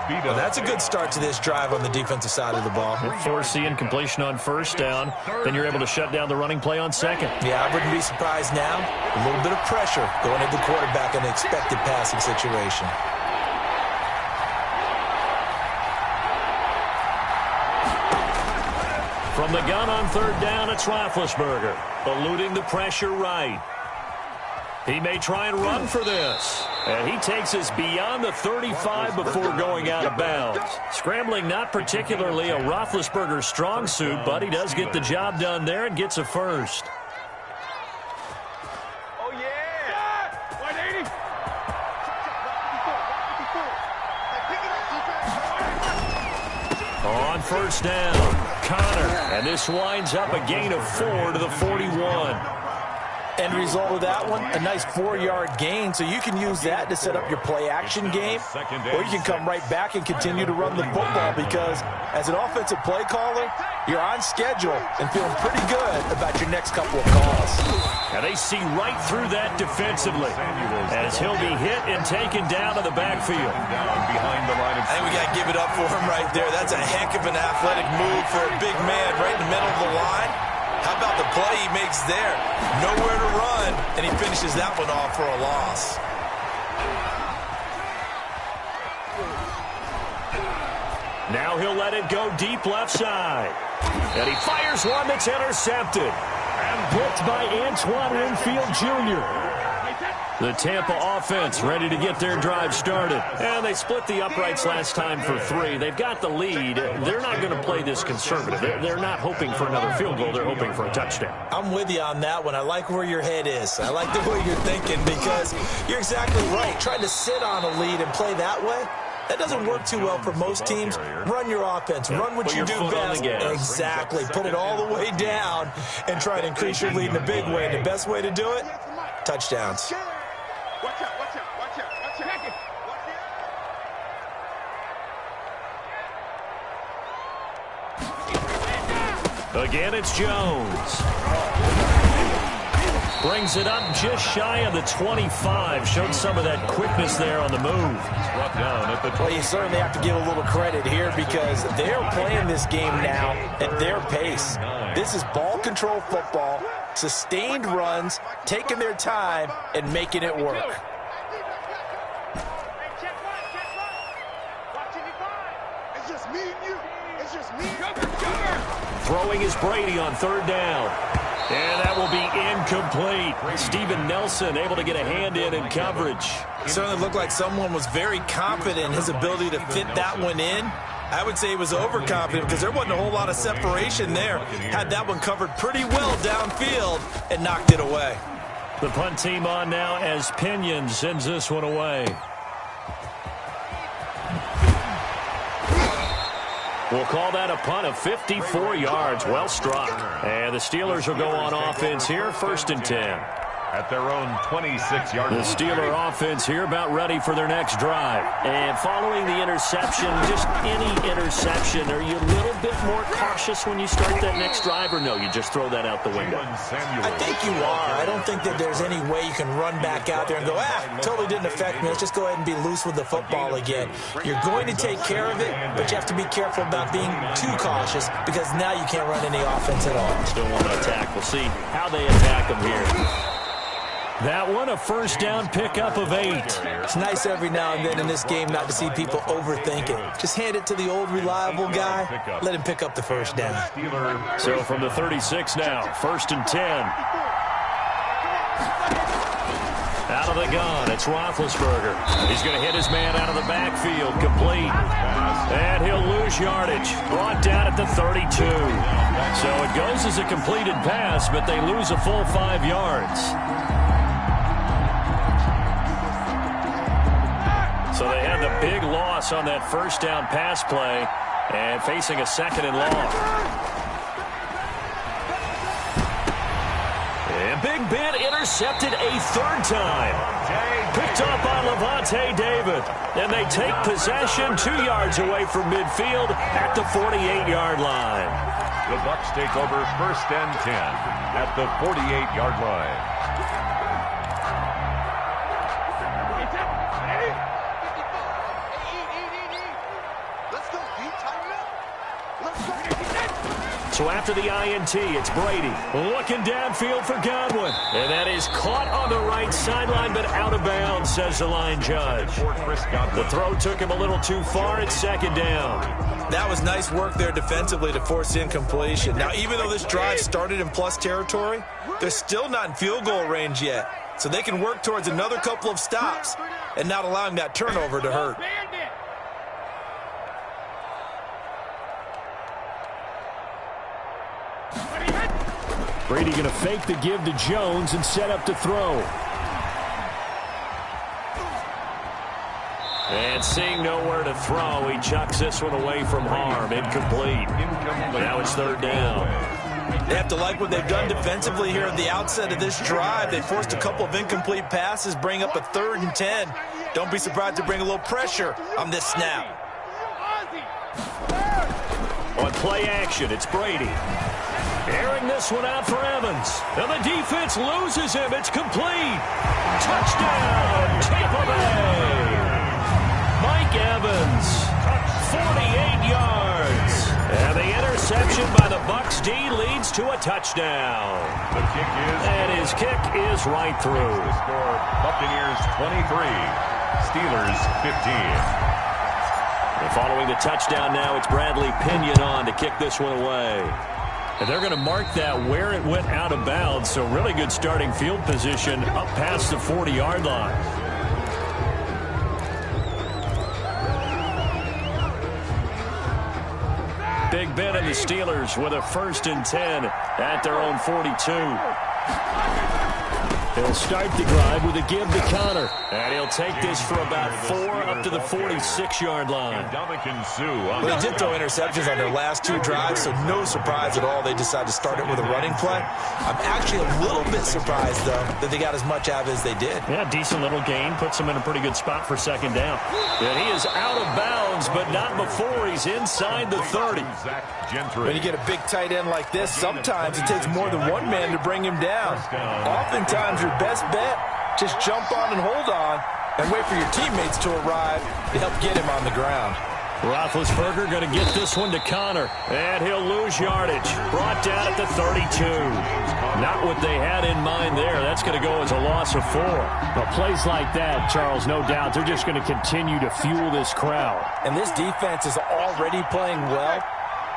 Well, that's a good start to this drive on the defensive side of the ball. Forcing completion on first down. Then you're able to shut down the running play on second. Yeah, I wouldn't be surprised now. A little bit of pressure going at the quarterback in an expected passing situation. From the gun on third down, it's Roethlisberger. Eluding the pressure right. He may try and run for this. And he takes us beyond the 35 before going out of bounds. Scrambling not particularly a Roethlisberger strong suit, but he does get the job done there and gets a first. Oh, yeah! 180! On first down, Connor. And this winds up a gain of 4 to the 41. End result of that one, a nice 4-yard gain, so you can use that to set up your play-action game, or you can come right back and continue to run the football because as an offensive play caller, you're on schedule and feeling pretty good about your next couple of calls. And they see right through that defensively as he'll be hit and taken down to the backfield. I think we got to give it up for him right there. That's a heck of an athletic move for a big man right in the middle of the line. How about the play he makes there? Nowhere to run, and he finishes that one off for a loss. Now he'll let it go deep left side. And he fires one that's intercepted. And blocked by Antoine Winfield Jr. The Tampa offense ready to get their drive started. And they split the uprights last time for 3. They've got the lead. They're not going to play this conservative. They're not hoping for another field goal. They're hoping for a touchdown. I'm with you on that one. I like where your head is. I like the way you're thinking because you're exactly right. Trying to sit on a lead and play that way, that doesn't work too well for most teams. Run your offense. Run what you do best. Exactly. Put it all the way down and try to increase your lead in a big way. And the best way to do it, touchdowns. Watch out, watch out, watch out, watch out. Again, it's Jones. Brings it up just shy of the 25. Showed some of that quickness there on the move. Well, you certainly have to give a little credit here because they're playing this game now at their pace. This is ball control football, sustained runs, taking their time, and making it work. It's just me and you. It's just me. Throwing is Brady on third down. And that will be incomplete. Steven Nelson able to get a hand in coverage. It certainly looked like someone was very confident in his ability to fit that one in. I would say he was overconfident because there wasn't a whole lot of separation there. Had that one covered pretty well downfield and knocked it away. The punt team on now as Pinion sends this one away. We'll call that a punt of 54 yards. Well struck. And the Steelers will go on offense here, 1st and 10. at their own 26-yard line. The Steeler offense here about ready for their next drive. And following the interception, just any interception, are you a little bit more cautious when you start that next drive, or no, you just throw that out the window? I think you are. I don't think that there's any way you can run back out there and go, totally didn't affect me. Let's just go ahead and be loose with the football again. You're going to take care of it, but you have to be careful about being too cautious because now you can't run any offense at all. Still want to attack. We'll see how they attack them here. That one, a first down pickup of 8. It's nice every now and then in this game not to see people overthink it. Just hand it to the old reliable guy. Let him pick up the first down. So from the 36 now, 1st and 10. Out of the gun, it's Roethlisberger. He's going to hit his man out of the backfield, complete. And he'll lose yardage. Brought down at the 32. So it goes as a completed pass, but they lose a full 5 yards. So they had the big loss on that first down pass play and facing a 2nd and long. And Big Ben intercepted a 3rd time. Picked up by Levante David. And they take possession 2 yards away from midfield at the 48-yard line. The Bucs take over 1st and 10 at the 48-yard line. So after the INT, it's Brady looking downfield for Godwin. And that is caught on the right sideline, but out of bounds, says the line judge. The throw took him a little too far. It's 2nd down. That was nice work there defensively to force incompletion. Now, even though this drive started in plus territory, they're still not in field goal range yet. So they can work towards another couple of stops and not allowing that turnover to hurt. Brady going to fake the give to Jones and set up to throw. And seeing nowhere to throw, he chucks this one away from harm. Incomplete. Now it's 3rd down. They have to like what they've done defensively here at the outset of this drive. They forced a couple of incomplete passes, bring up a 3rd and 10. Don't be surprised to bring a little pressure on this snap. On play action, it's Brady. Airing this one out for Evans. And the defense loses him. It's complete. Touchdown, Tampa Bay. Mike Evans, 48 yards. And the interception by the Bucs D leads to a touchdown. The kick is... And his kick is right through. The score, Buccaneers 23, Steelers 15. And following the touchdown now, it's Bradley Pinion on to kick this one away. And they're going to mark that where it went out of bounds, so really good starting field position up past the 40-yard line. Big Ben and the Steelers with a 1st and 10 at their own 42. He'll start the drive with a give to Connor. And he'll take this for about 4 up to the 46-yard line. Well, they did throw interceptions on their last 2 drives, so no surprise at all they decided to start it with a running play. I'm actually a little bit surprised, though, that they got as much out of it as they did. Yeah, decent little gain. Puts him in a pretty good spot for 2nd down. And he is out of bounds, but not before he's inside the 30. When you get a big tight end like this, sometimes it takes more than one man to bring him down. Oftentimes, your best bet, just jump on and hold on and wait for your teammates to arrive to help get him on the ground. Roethlisberger going to get this one to Connor, and he'll lose yardage. Brought down at the 32. Not what they had in mind there. That's going to go as a loss of 4. Well, plays like that, Charles, no doubt, they're just going to continue to fuel this crowd. And this defense is already playing well,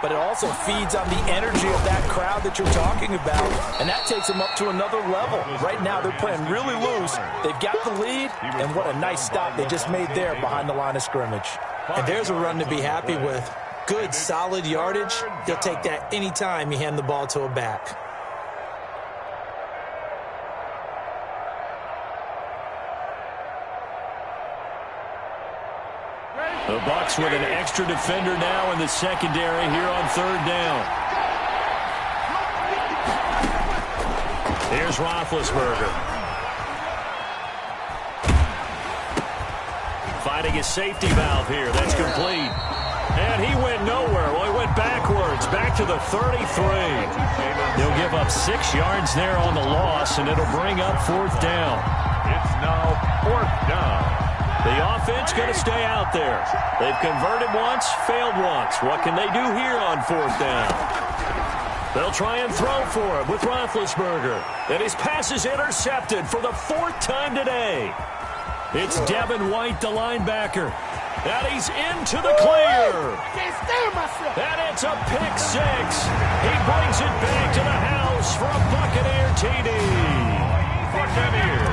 but it also feeds on the energy of that crowd that you're talking about, and that takes them up to another level. Right now, they're playing really loose. They've got the lead, and what a nice stop they just made there behind the line of scrimmage. And there's a run to be happy with. Good, solid yardage. He'll take that anytime you hand the ball to a back. The Bucs with an extra defender now in the secondary here on 3rd down. Here's Roethlisberger. finding his safety valve here. That's complete. And he went nowhere. Well, he went backwards, back to the 33. He'll give up 6 yards there on the loss, and it'll bring up 4th down. It's now 4th down. The offense going to stay out there. They've converted once, failed once. What can they do here on 4th down? They'll try and throw for it with Roethlisberger. And his pass is intercepted for the 4th time today. It's Devin White, the linebacker. And he's into the clear. I can't stand myself. And it's a pick 6. He brings it back to the house for a Buccaneer TD. Buccaneers.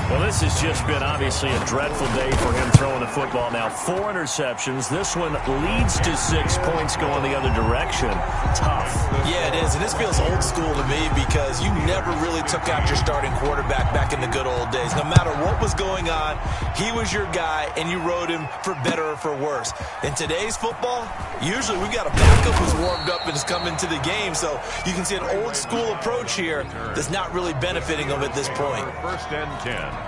Well, this has just been obviously a dreadful day for him throwing the football. Now 4 interceptions. This one leads to 6 points going the other direction. Tough. Yeah, it is. And this feels old school to me because you never really took out your starting quarterback back in the good old days. No matter what was going on, he was your guy, and you rode him for better or for worse. In today's football, usually we've got a backup who's warmed up and has come into the game. So you can see an old school approach here that's not really benefiting them at this point. 1st and 10.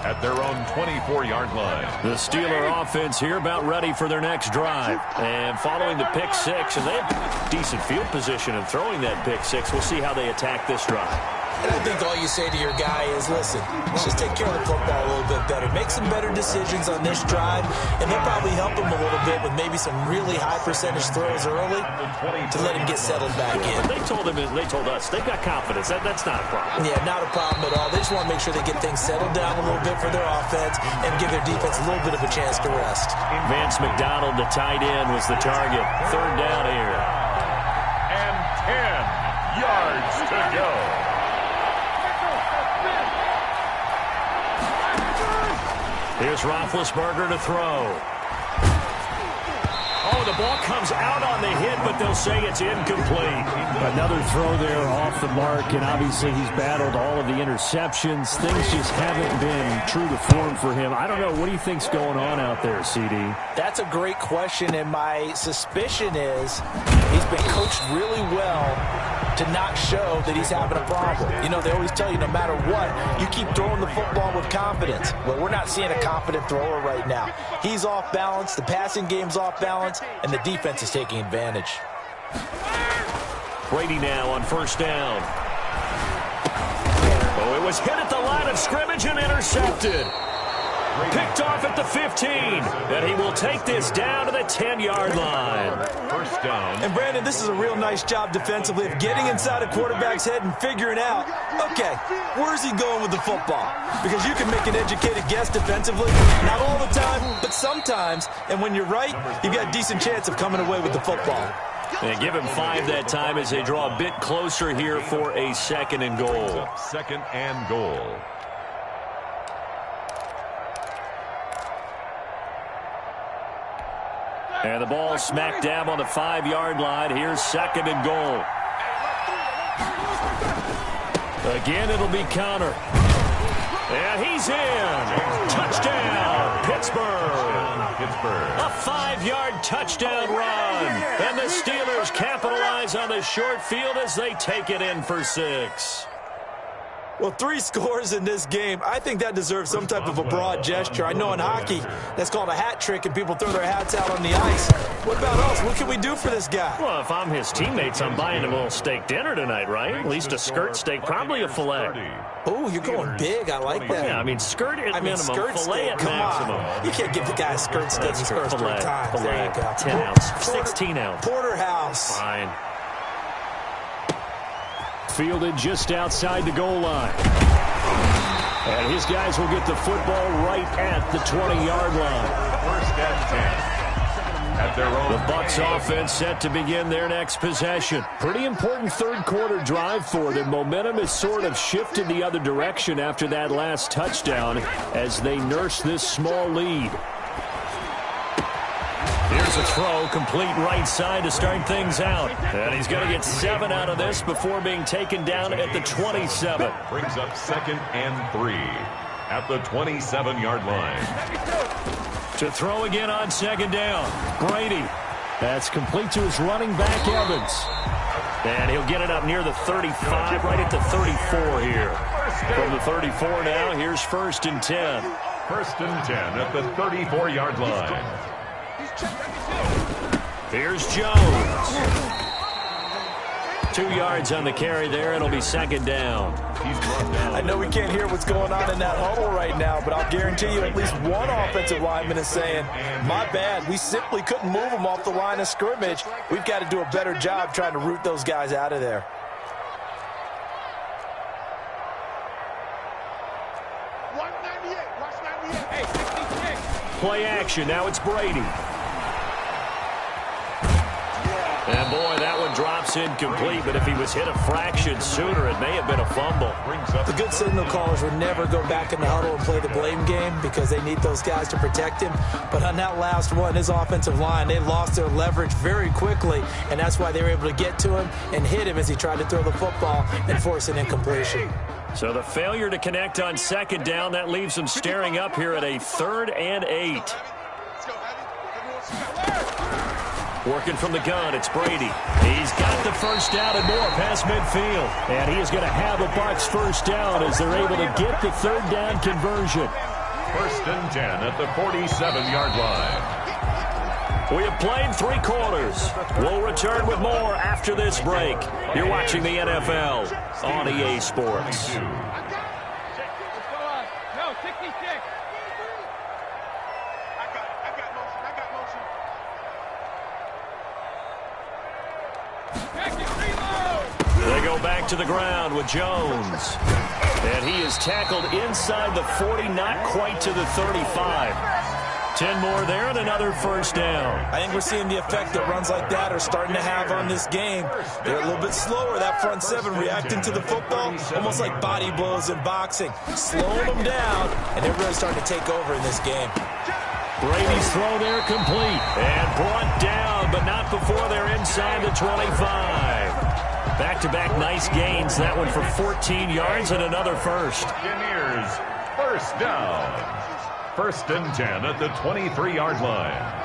At their own 24-yard line. The Steeler offense here about ready for their next drive. And following the pick 6, and they have decent field position in throwing that pick 6. We'll see how they attack this drive. And I think all you say to your guy is, listen, let's just take care of the football a little bit better. Make some better decisions on this drive, and they'll probably help him a little bit with maybe some really high percentage throws early to let him get settled back in. They told us they've got confidence. That's not a problem. Yeah, not a problem at all. They just want to make sure they get things settled down a little bit for their offense and give their defense a little bit of a chance to rest. Vance McDonald, the tight end, was the target. 3rd down here. And 10 yards to go. Here's Roethlisberger to throw. Oh, the ball comes out on the hit, but they'll say it's incomplete. Another throw there off the mark, and obviously he's battled all of the interceptions. Things just haven't been true to form for him. I don't know. What do you think's going on out there, CD? That's a great question, and my suspicion is he's been coached really well to not show that he's having a problem. You know, they always tell you no matter what, you keep throwing the football with confidence. Well, we're not seeing a confident thrower right now. He's off balance, the passing game's off balance, and the defense is taking advantage. Brady now on 1st down. Oh, it was hit at the line of scrimmage and intercepted. Picked off at the 15, and he will take this down to the 10-yard line. 1st down. And, Brandon, this is a real nice job defensively of getting inside a quarterback's head and figuring out, okay, where's he going with the football? Because you can make an educated guess defensively, not all the time, but sometimes. And when you're right, you've got a decent chance of coming away with the football. And give him 5 that time as they draw a bit closer here for a 2nd and goal. 2nd and goal. And the ball smack dab on the 5-yard line. Here's 2nd and goal. Again, it'll be counter. And he's in. Touchdown, Pittsburgh. A 5-yard touchdown run. And the Steelers capitalize on the short field as they take it in for 6. Well, 3 scores in this game. I think that deserves some type of a broad gesture. I know in hockey, that's called a hat trick, and people throw their hats out on the ice. What about us? What can we do for this guy? Well, if I'm his teammates, I'm buying him a little steak dinner tonight, right? At least a skirt steak, probably a filet. Oh, you're going big. I like that. Yeah, I mean, skirt at minimum, skirt filet steak. at Come maximum. on. You can't give the guy a skirt steak his first 3 times. Filet. There you go. 10 ounce, 16 ounce. Porterhouse. Fine. Fielded just outside the goal line. And his guys will get the football right at the 20-yard line. 1st and 10. At their own. The Bucs offense set to begin their next possession. Pretty important 3rd quarter drive for them. Momentum has sort of shifted the other direction after that last touchdown as they nurse this small lead. Here's a throw, complete right side to start things out. And he's going to get 7 out of this before being taken down at the 27. Brings up 2nd and 3 at the 27-yard line. To throw again on 2nd down. Brady. That's complete to his running back, Evans. And he'll get it up near the 35, right at the 34 here. From the 34 now, here's 1st and 10. First and 10 at the 34-yard line. Here's Jones. 2 yards on the carry there. It'll be second down. I know we can't hear what's going on in that huddle right now, but I'll guarantee you at least one offensive lineman is saying, my bad, we simply couldn't move them off the line of scrimmage. We've got to do a better job trying to root those guys out of there. Play action. Now it's Brady. And, boy, that one drops incomplete, but if he was hit a fraction sooner, it may have been a fumble. The good signal callers would never go back in the huddle and play the blame game because they need those guys to protect him. But on that last one, his offensive line, they lost their leverage very quickly, and that's why they were able to get to him and hit him as he tried to throw the football and force an incompletion. So the failure to connect on second down, that leaves them staring up here at a 3rd and 8. Working from the gun, it's Brady. He's got the first down and more past midfield. And he is going to have a Bucs first down as they're able to get the 3rd down conversion. First and 10 at the 47-yard line. We have played 3 quarters. We'll return with more after this break. You're watching the NFL on EA Sports. They go back to the ground with Jones. And he is tackled inside the 40, not quite to the 35. 10 more there and another first down. I think we're seeing the effect that runs like that are starting to have on this game. They're a little bit slower, that front 7, reacting to the football, almost like body blows in boxing. Slowing them down, and they're really starting to take over in this game. Brady's throw there complete and brought down, but not before they're inside the 25. Back-to-back nice gains. That one for 14 yards and another first. Buccaneers, first down. First and 10 at the 23-yard line.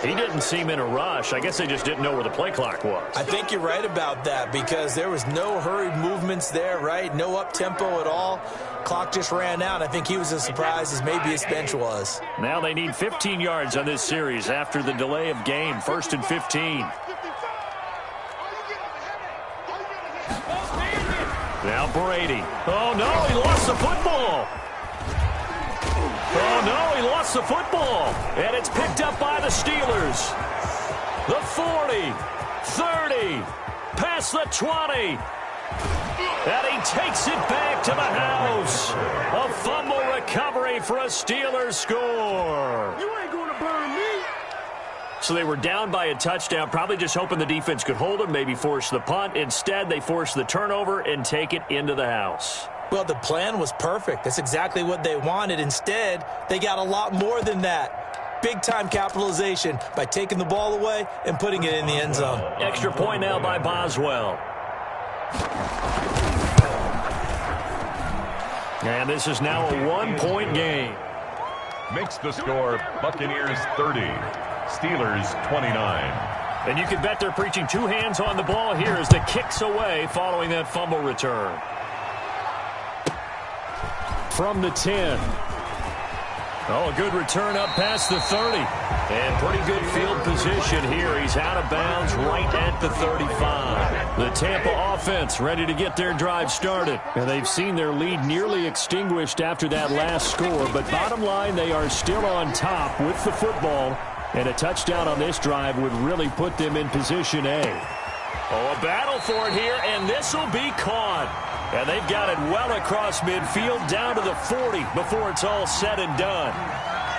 He didn't seem in a rush. I guess they just didn't know where the play clock was. I think you're right about that because there was no hurried movements there, right? No up-tempo at all. Clock just ran out. I think he was as surprised as maybe his bench was. Now they need 15 yards on this series after the delay of game. First and 15. Now Brady. Oh, no, he lost the football. Oh, no, he lost the football. And it's picked up by the Steelers. The 40, 30, past the 20. And he takes it back to the house. A fumble recovery for a Steelers score. You ain't going to burn me. So they were down by a touchdown, probably just hoping the defense could hold them, maybe force the punt. Instead, they force the turnover and take it into the house. Well, the plan was perfect. That's exactly what they wanted. Instead, they got a lot more than that. Big-time capitalization by taking the ball away and putting it in the end zone. Extra point now by Boswell. And this is now a 1-point game. Makes the score Buccaneers 30, Steelers 29. And you can bet they're preaching 2 hands on the ball here as the kick's away following that fumble return. From the 10. Oh, a good return up past the 30. And pretty good field position here. He's out of bounds right at the 35. The Tampa offense ready to get their drive started. And they've seen their lead nearly extinguished after that last score. But bottom line, they are still on top with the football. And a touchdown on this drive would really put them in position A. Oh, a battle for it here, and this will be caught. And they've got it well across midfield down to the 40 before it's all said and done.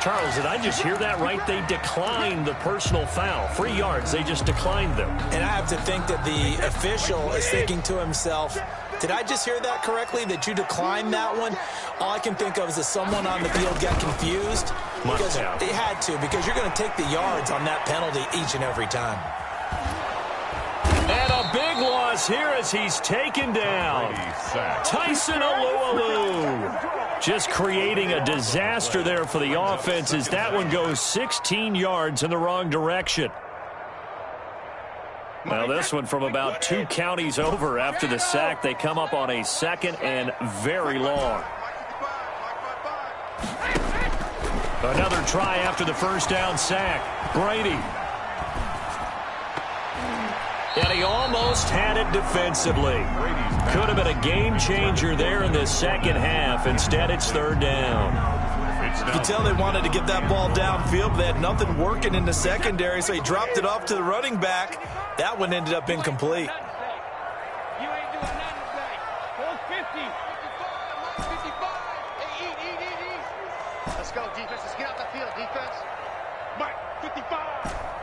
Charles, did I just hear that right? They declined the personal foul. 3 yards, they just declined them. And I have to think that the official is thinking to himself, did I just hear that correctly, that you declined that one? All I can think of is that someone on the field got confused. Must have. They had to, because you're going to take the yards on that penalty each and every time. And a big loss here as he's taken down. Tyson Alualu just creating a disaster there for the offense as that one goes 16 yards in the wrong direction. Well, this one from about 2 counties over after the sack. They come up on a 2nd and very long. Another try after the first down sack. Brady. And he almost had it defensively. Could have been a game changer there in the second half. Instead, it's 3rd down. You can tell they wanted to get that ball downfield, but they had nothing working in the secondary, so he dropped it off to the running back. That one ended up incomplete. You ain't doing nothing today. Hold 50. 55. Hey, eat. Let's go, defense. Let's get out the field, defense. Mike, 55.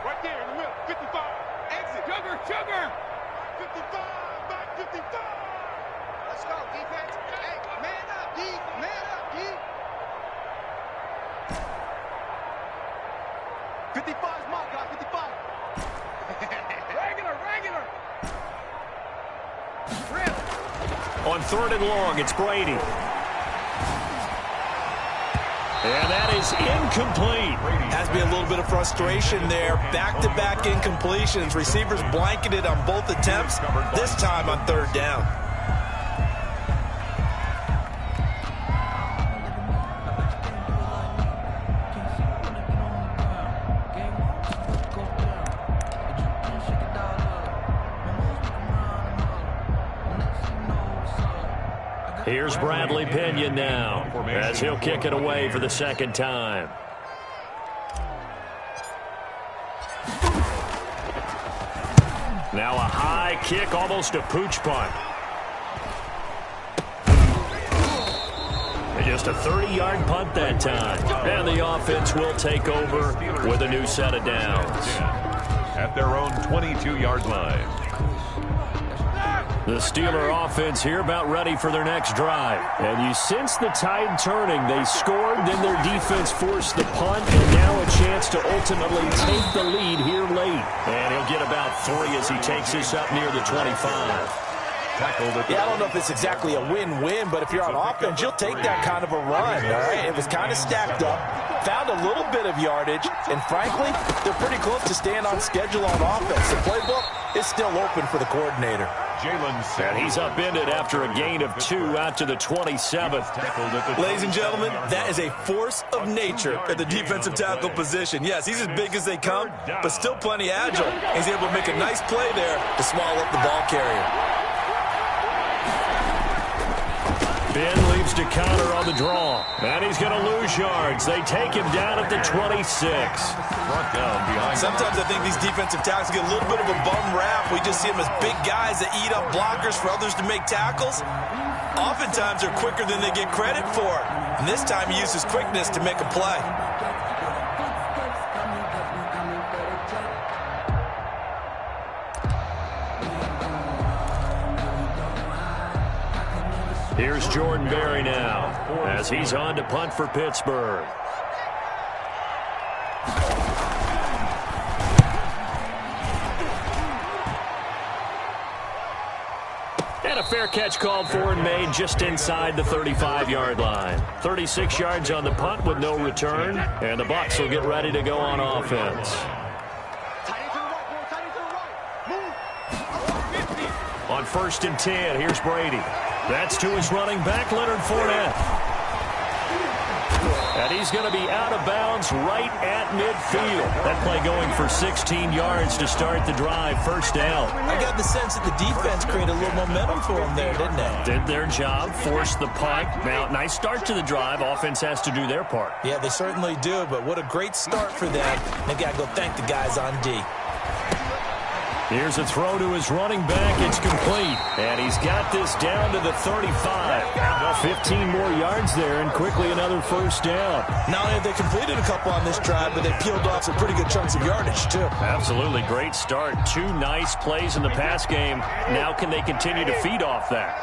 Right there in the middle. 55. Exit. Sugar. 55. Back 55. Let's go, defense. Hey, man up, D. Man up, D. 55's my guy. 55. Regular. On 3rd and long, it's Brady. And that is incomplete. Has to be a little bit of frustration there. Back-to-back incompletions. Receivers blanketed on both attempts, this time on 3rd down. Here's Bradley Pinion now, as he'll kick it away for the 2nd time. Now a high kick, almost a pooch punt. And just a 30-yard punt that time. And the offense will take over with a new set of downs. At their own 22-yard line. The Steeler offense here about ready for their next drive. And you sense the tide turning. They scored, then their defense forced the punt, and now a chance to ultimately take the lead here late. And he'll get about 3 as he takes this up near the 25. Yeah, I don't know if it's exactly a win-win, but if you're on offense, you'll take that kind of a run, all right? It was kind of stacked up, found a little bit of yardage, and frankly, they're pretty close to staying on schedule on offense. The playbook is still open for the coordinator. And he's upended after a gain of 2 out to the 27th. Ladies and gentlemen, that is a force of nature at the defensive tackle position. Yes, he's as big as they come, but still plenty agile. He's able to make a nice play there to swallow up the ball carrier. Ben leaves to counter on the draw. And he's going to lose yards. They take him down at the 26. Sometimes I think these defensive tackles get a little bit of a bum rap. We just see them as big guys that eat up blockers for others to make tackles. Oftentimes they're quicker than they get credit for. And this time he uses quickness to make a play. Here's Jordan Berry now, as he's on to punt for Pittsburgh. And a fair catch called for and made just inside the 35-yard line. 36 yards on the punt with no return, and the Bucs will get ready to go on offense. On 1st and 10, here's Brady. That's to his running back, Leonard Fournette. And he's going to be out of bounds right at midfield. That play going for 16 yards to start the drive. 1st down. I got the sense that the defense created a little momentum for him there, didn't they? Did their job, forced the punt. Now, nice start to the drive. Offense has to do their part. Yeah, they certainly do, but what a great start for them. They got to go thank the guys on D. Here's a throw to his running back. It's complete. And he's got this down to the 35. 15 more yards there, and quickly another 1st down. Not only have they completed a couple on this drive, but they peeled off some pretty good chunks of yardage, too. Absolutely. Great start. 2 nice plays in the pass game. Now can they continue to feed off that?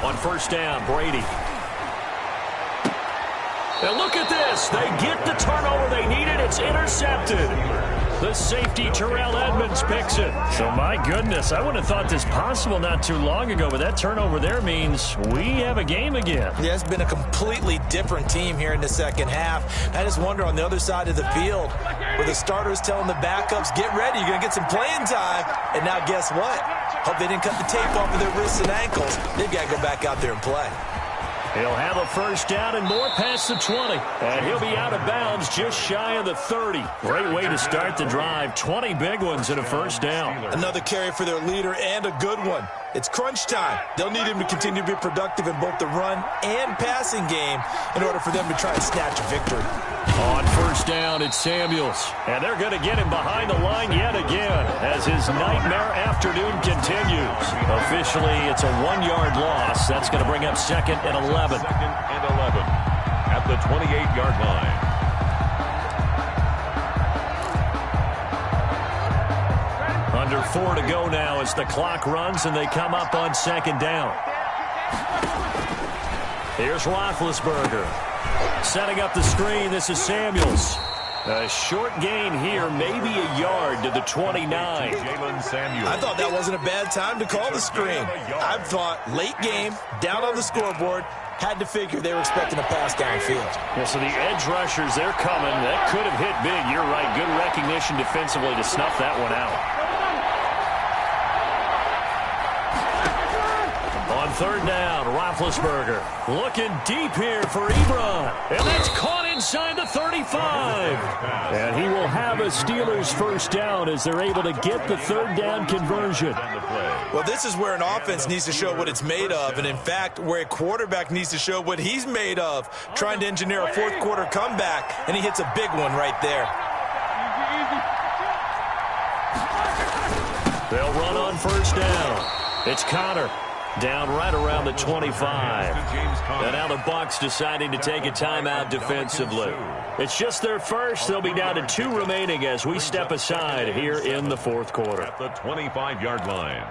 On 1st down, Brady. And look at this. They get the turnover they needed. It's It's intercepted. The safety, Terrell Edmonds, picks it. So, my goodness, I wouldn't have thought this possible not too long ago, but that turnover there means we have a game again. Yeah, it's been a completely different team here in the second half. I just wonder on the other side of the field where the starters telling the backups, get ready, you're going to get some playing time. And now guess what? Hope they didn't cut the tape off of their wrists and ankles. They've got to go back out there and play. He'll have a first down and more past the 20. And he'll be out of bounds just shy of the 30. Great way to start the drive. 20 big ones and a first down. Another carry for their leader and a good one. It's crunch time. They'll need him to continue to be productive in both the run and passing game in order for them to try and snatch a victory. On first down, it's Samuels. And they're going to get him behind the line yet again as his nightmare afternoon continues. Officially, it's a 1-yard loss. That's going to bring up 2nd and 11. 2nd and 11 at the 28-yard line. Under 4 to go now as the clock runs and they come up on 2nd down. Here's Roethlisberger. Setting up the screen, this is Samuels. A short gain here, maybe a yard to the 29. I thought that wasn't a bad time to call the screen. I thought late game, down on the scoreboard, had to figure they were expecting a pass downfield. Yeah, so the edge rushers, they're coming. That could have hit big. You're right. Good recognition defensively to snuff that one out. On 3rd down, Roethlisberger looking deep here for Ebron. And that's caught inside the 35. And he will have a Steelers first down as they're able to get the 3rd down conversion. Well, this is where an offense needs to show what it's made of. And, in fact, where a quarterback needs to show what he's made of, trying to engineer a 4th quarter comeback. And he hits a big one right there. They'll run on first down. It's Connor. Down right around the 25. And now the Bucs deciding to take a timeout defensively. It's just their first. They'll be down to 2 remaining as we step aside here in the 4th quarter. At the 25-yard line.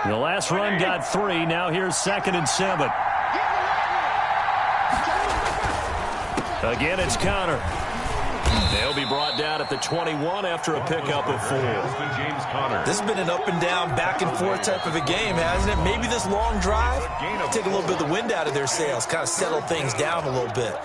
The last run got 3. Now here's 2nd and 7. Again, it's Connor. They'll be brought down at the 21 after a pickup of 4. This has been an up and down, back and forth type of a game, hasn't it? Maybe this long drive take a little bit of the wind out of their sails, kind of settle things down a little bit.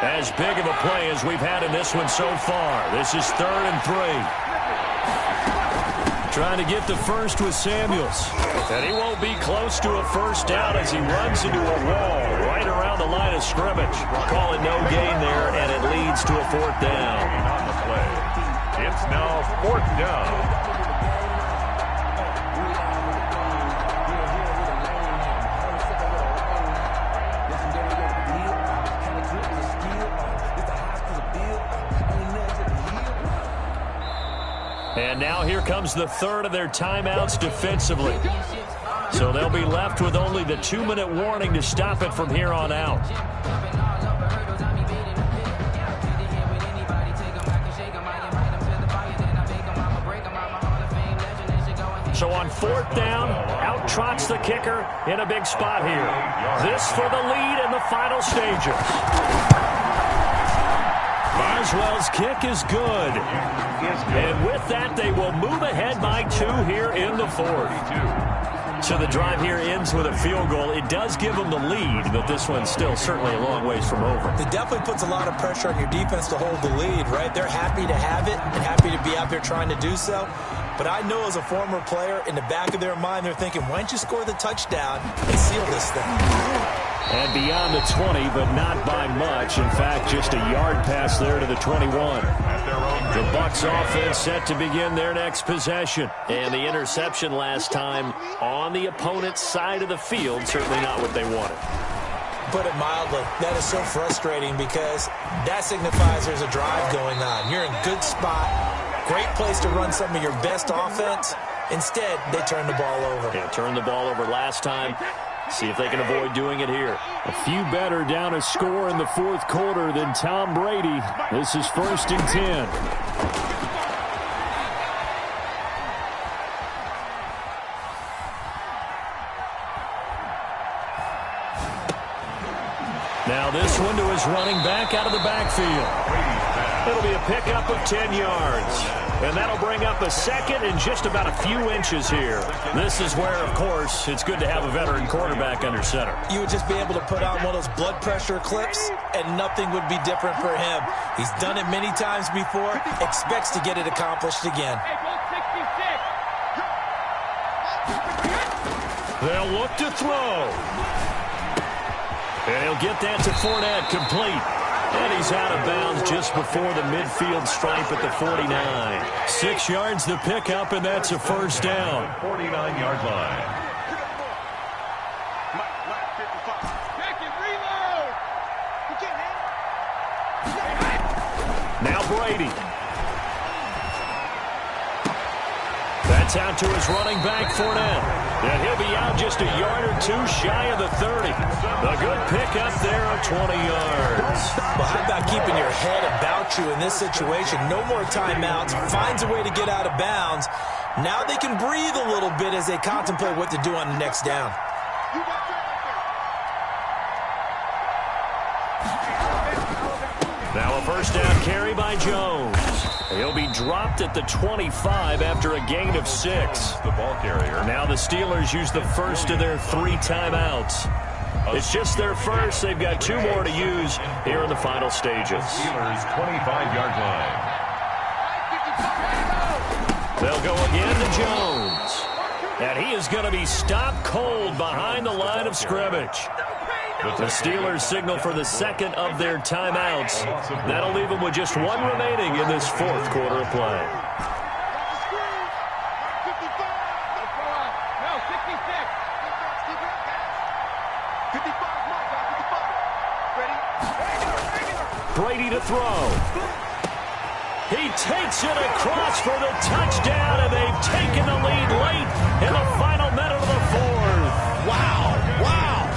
As big of a play as we've had in this one so far. This is 3rd and 3. Trying to get the first with Samuels. And he won't be close to a first down as he runs into a wall right around the line of scrimmage. Call it no gain there, and it leads to a 4th down. On the play. It's now 4th down. And now here comes the 3rd of their timeouts defensively. So they'll be left with only the 2-minute warning to stop it from here on out. So on 4th down, out trots the kicker in a big spot here. This for the lead in the final stages. Boswell's kick is good. And with that, they will move ahead by 2 here in the 4th. So the drive here ends with a field goal. It does give them the lead, but this one's still certainly a long ways from over. It definitely puts a lot of pressure on your defense to hold the lead, right? They're happy to have it and happy to be out there trying to do so. But I know as a former player, in the back of their mind, they're thinking, why don't you score the touchdown and seal this thing? And beyond the 20, but not by much. In fact, just a yard pass there to the 21. The Bucs offense set to begin their next possession. And the interception last time on the opponent's side of the field, certainly not what they wanted. put it mildly. That is so frustrating because that signifies there's a drive going on. You're in good spot. Great place to run some of your best offense. Instead, they turn the ball over. Yeah, turned the ball over last time. See if they can avoid doing it here. A few better down a score in the fourth quarter than Tom Brady. This is 1st and 10. Now this one to his running back out of the backfield. It'll be a pickup of 10 yards. And that'll bring up a second and just about a few inches here. This is where, of course, it's good to have a veteran quarterback under center. You would just be able to put on one of those blood pressure clips, and nothing would be different for him. He's done it many times before, expects to get it accomplished again. They'll look to throw. And he'll get that to Fournette, complete. And he's out of bounds just before the midfield stripe at the 49. 6 yards the pickup, and that's a first down. 49-yard line. Now Brady. That's out to his running back, Fournette. And he'll be out just a yard or two shy of the 30. A good pickup there of 20 yards. Well, how about keeping your head about you in this situation? No more timeouts. Finds a way to get out of bounds. Now they can breathe a little bit as they contemplate what to do on the next down. Now a first down carry by Jones. He'll be dropped at the 25 after a gain of 6. The ball carrier. Now the Steelers use the first of their 3 timeouts. It's just their first. They've got 2 more to use here in the final stages. Steelers 25-yard line. They'll go again to Jones. And he is going to be stopped cold behind the line of scrimmage. The Steelers signal for the second of their timeouts. That'll leave them with just 1 remaining in this fourth quarter of play. Brady to throw. He takes it across for the touchdown, and they've taken the lead late in the final minute of the fourth. Wow, wow.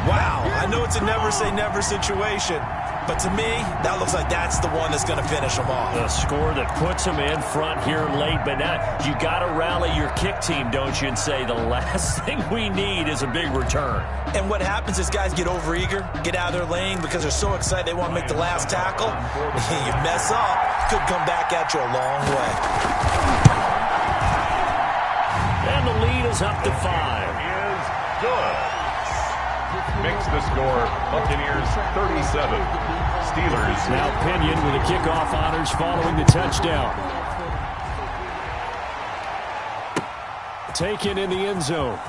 Wow, I know it's a never-say-never situation, but to me, that looks like that's the one that's going to finish them off. The score that puts them in front here late, but now you got to rally your kick team, don't you, and say the last thing we need is a big return. And what happens is guys get overeager, get out of their lane because they're so excited they want to make the last tackle. You mess up, could come back at you a long way. And the lead is up to 5. Is good. Makes the score Buccaneers 37. Steelers. Now Pinion with the kickoff honors following the touchdown. Taken in the end zone.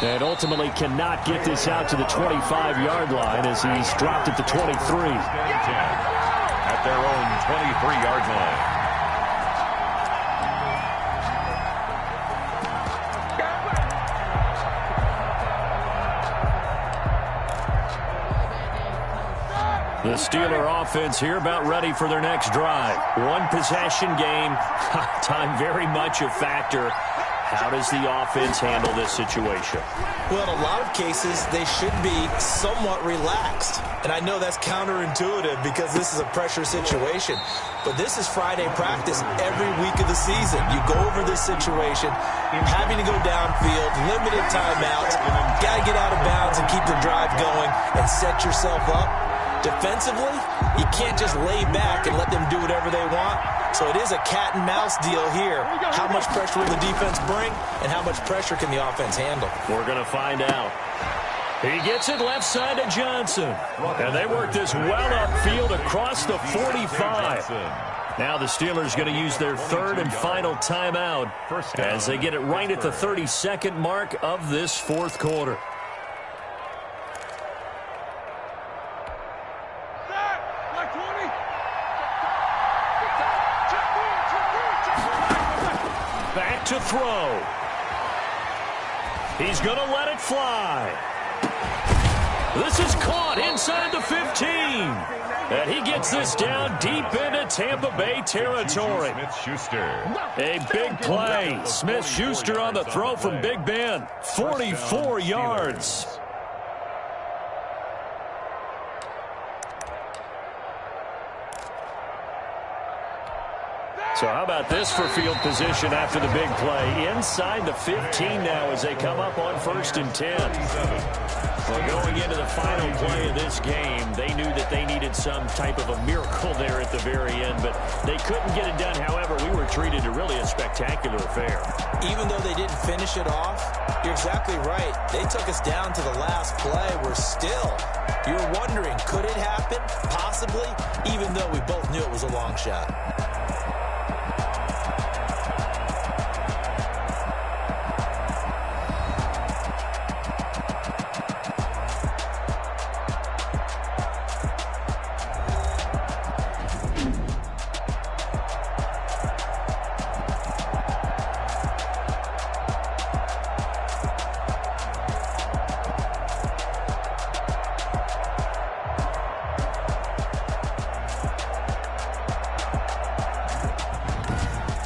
And ultimately cannot get this out to the 25-yard line as he's dropped at the 23. At their own 23-yard line. The Steeler offense here about ready for their next drive. 1 possession game. Time very much a factor. How does the offense handle this situation? Well, in a lot of cases, they should be somewhat relaxed. And I know that's counterintuitive because this is a pressure situation. But this is Friday practice every week of the season. You go over this situation, having to go downfield, limited timeouts, got to get out of bounds and keep the drive going and set yourself up. Defensively, you can't just lay back and let them do whatever they want. So it is a cat and mouse deal here. How much pressure will the defense bring, and how much pressure can the offense handle? We're going to find out. He gets it left side to Johnson. And they work this well upfield across the 45. Now the Steelers going to use their 3rd and final timeout as they get it right at the 32nd mark of this fourth quarter. Back to throw. He's going to let it fly. This is caught inside the 15. And he gets this down deep into Tampa Bay territory. A big play. Smith-Schuster on the throw from Big Ben. 44 yards. So how about this for field position after the big play? Inside the 15 now as they come up on 1st and 10. Well, going into the final play of this game, they knew that they needed some type of a miracle there at the very end, but they couldn't get it done. However, we were treated to really a spectacular affair. Even though they didn't finish it off, you're exactly right. They took us down to the last play. You're wondering, could it happen? Possibly, even though we both knew it was a long shot.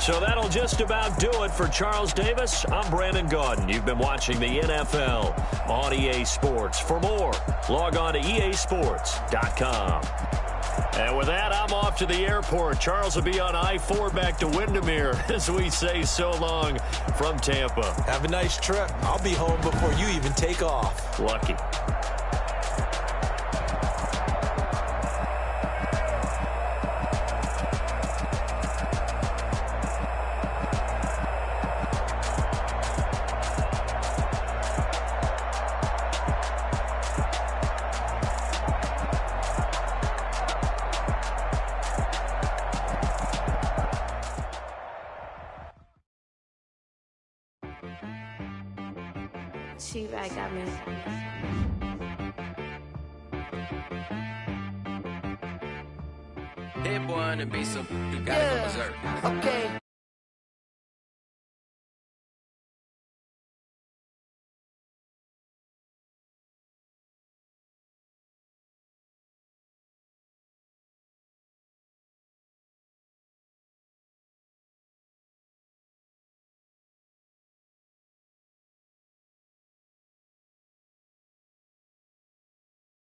So that'll just about do it for Charles Davis. I'm Brandon Gaudin. You've been watching the NFL on EA Sports. For more, log on to easports.com. And with that, I'm off to the airport. Charles will be on I-4 back to Windermere as we say so long from Tampa. Have a nice trip. I'll be home before you even take off. Lucky. She-Bag got me. Hit boy on the beat, so you gotta go berserk. Okay.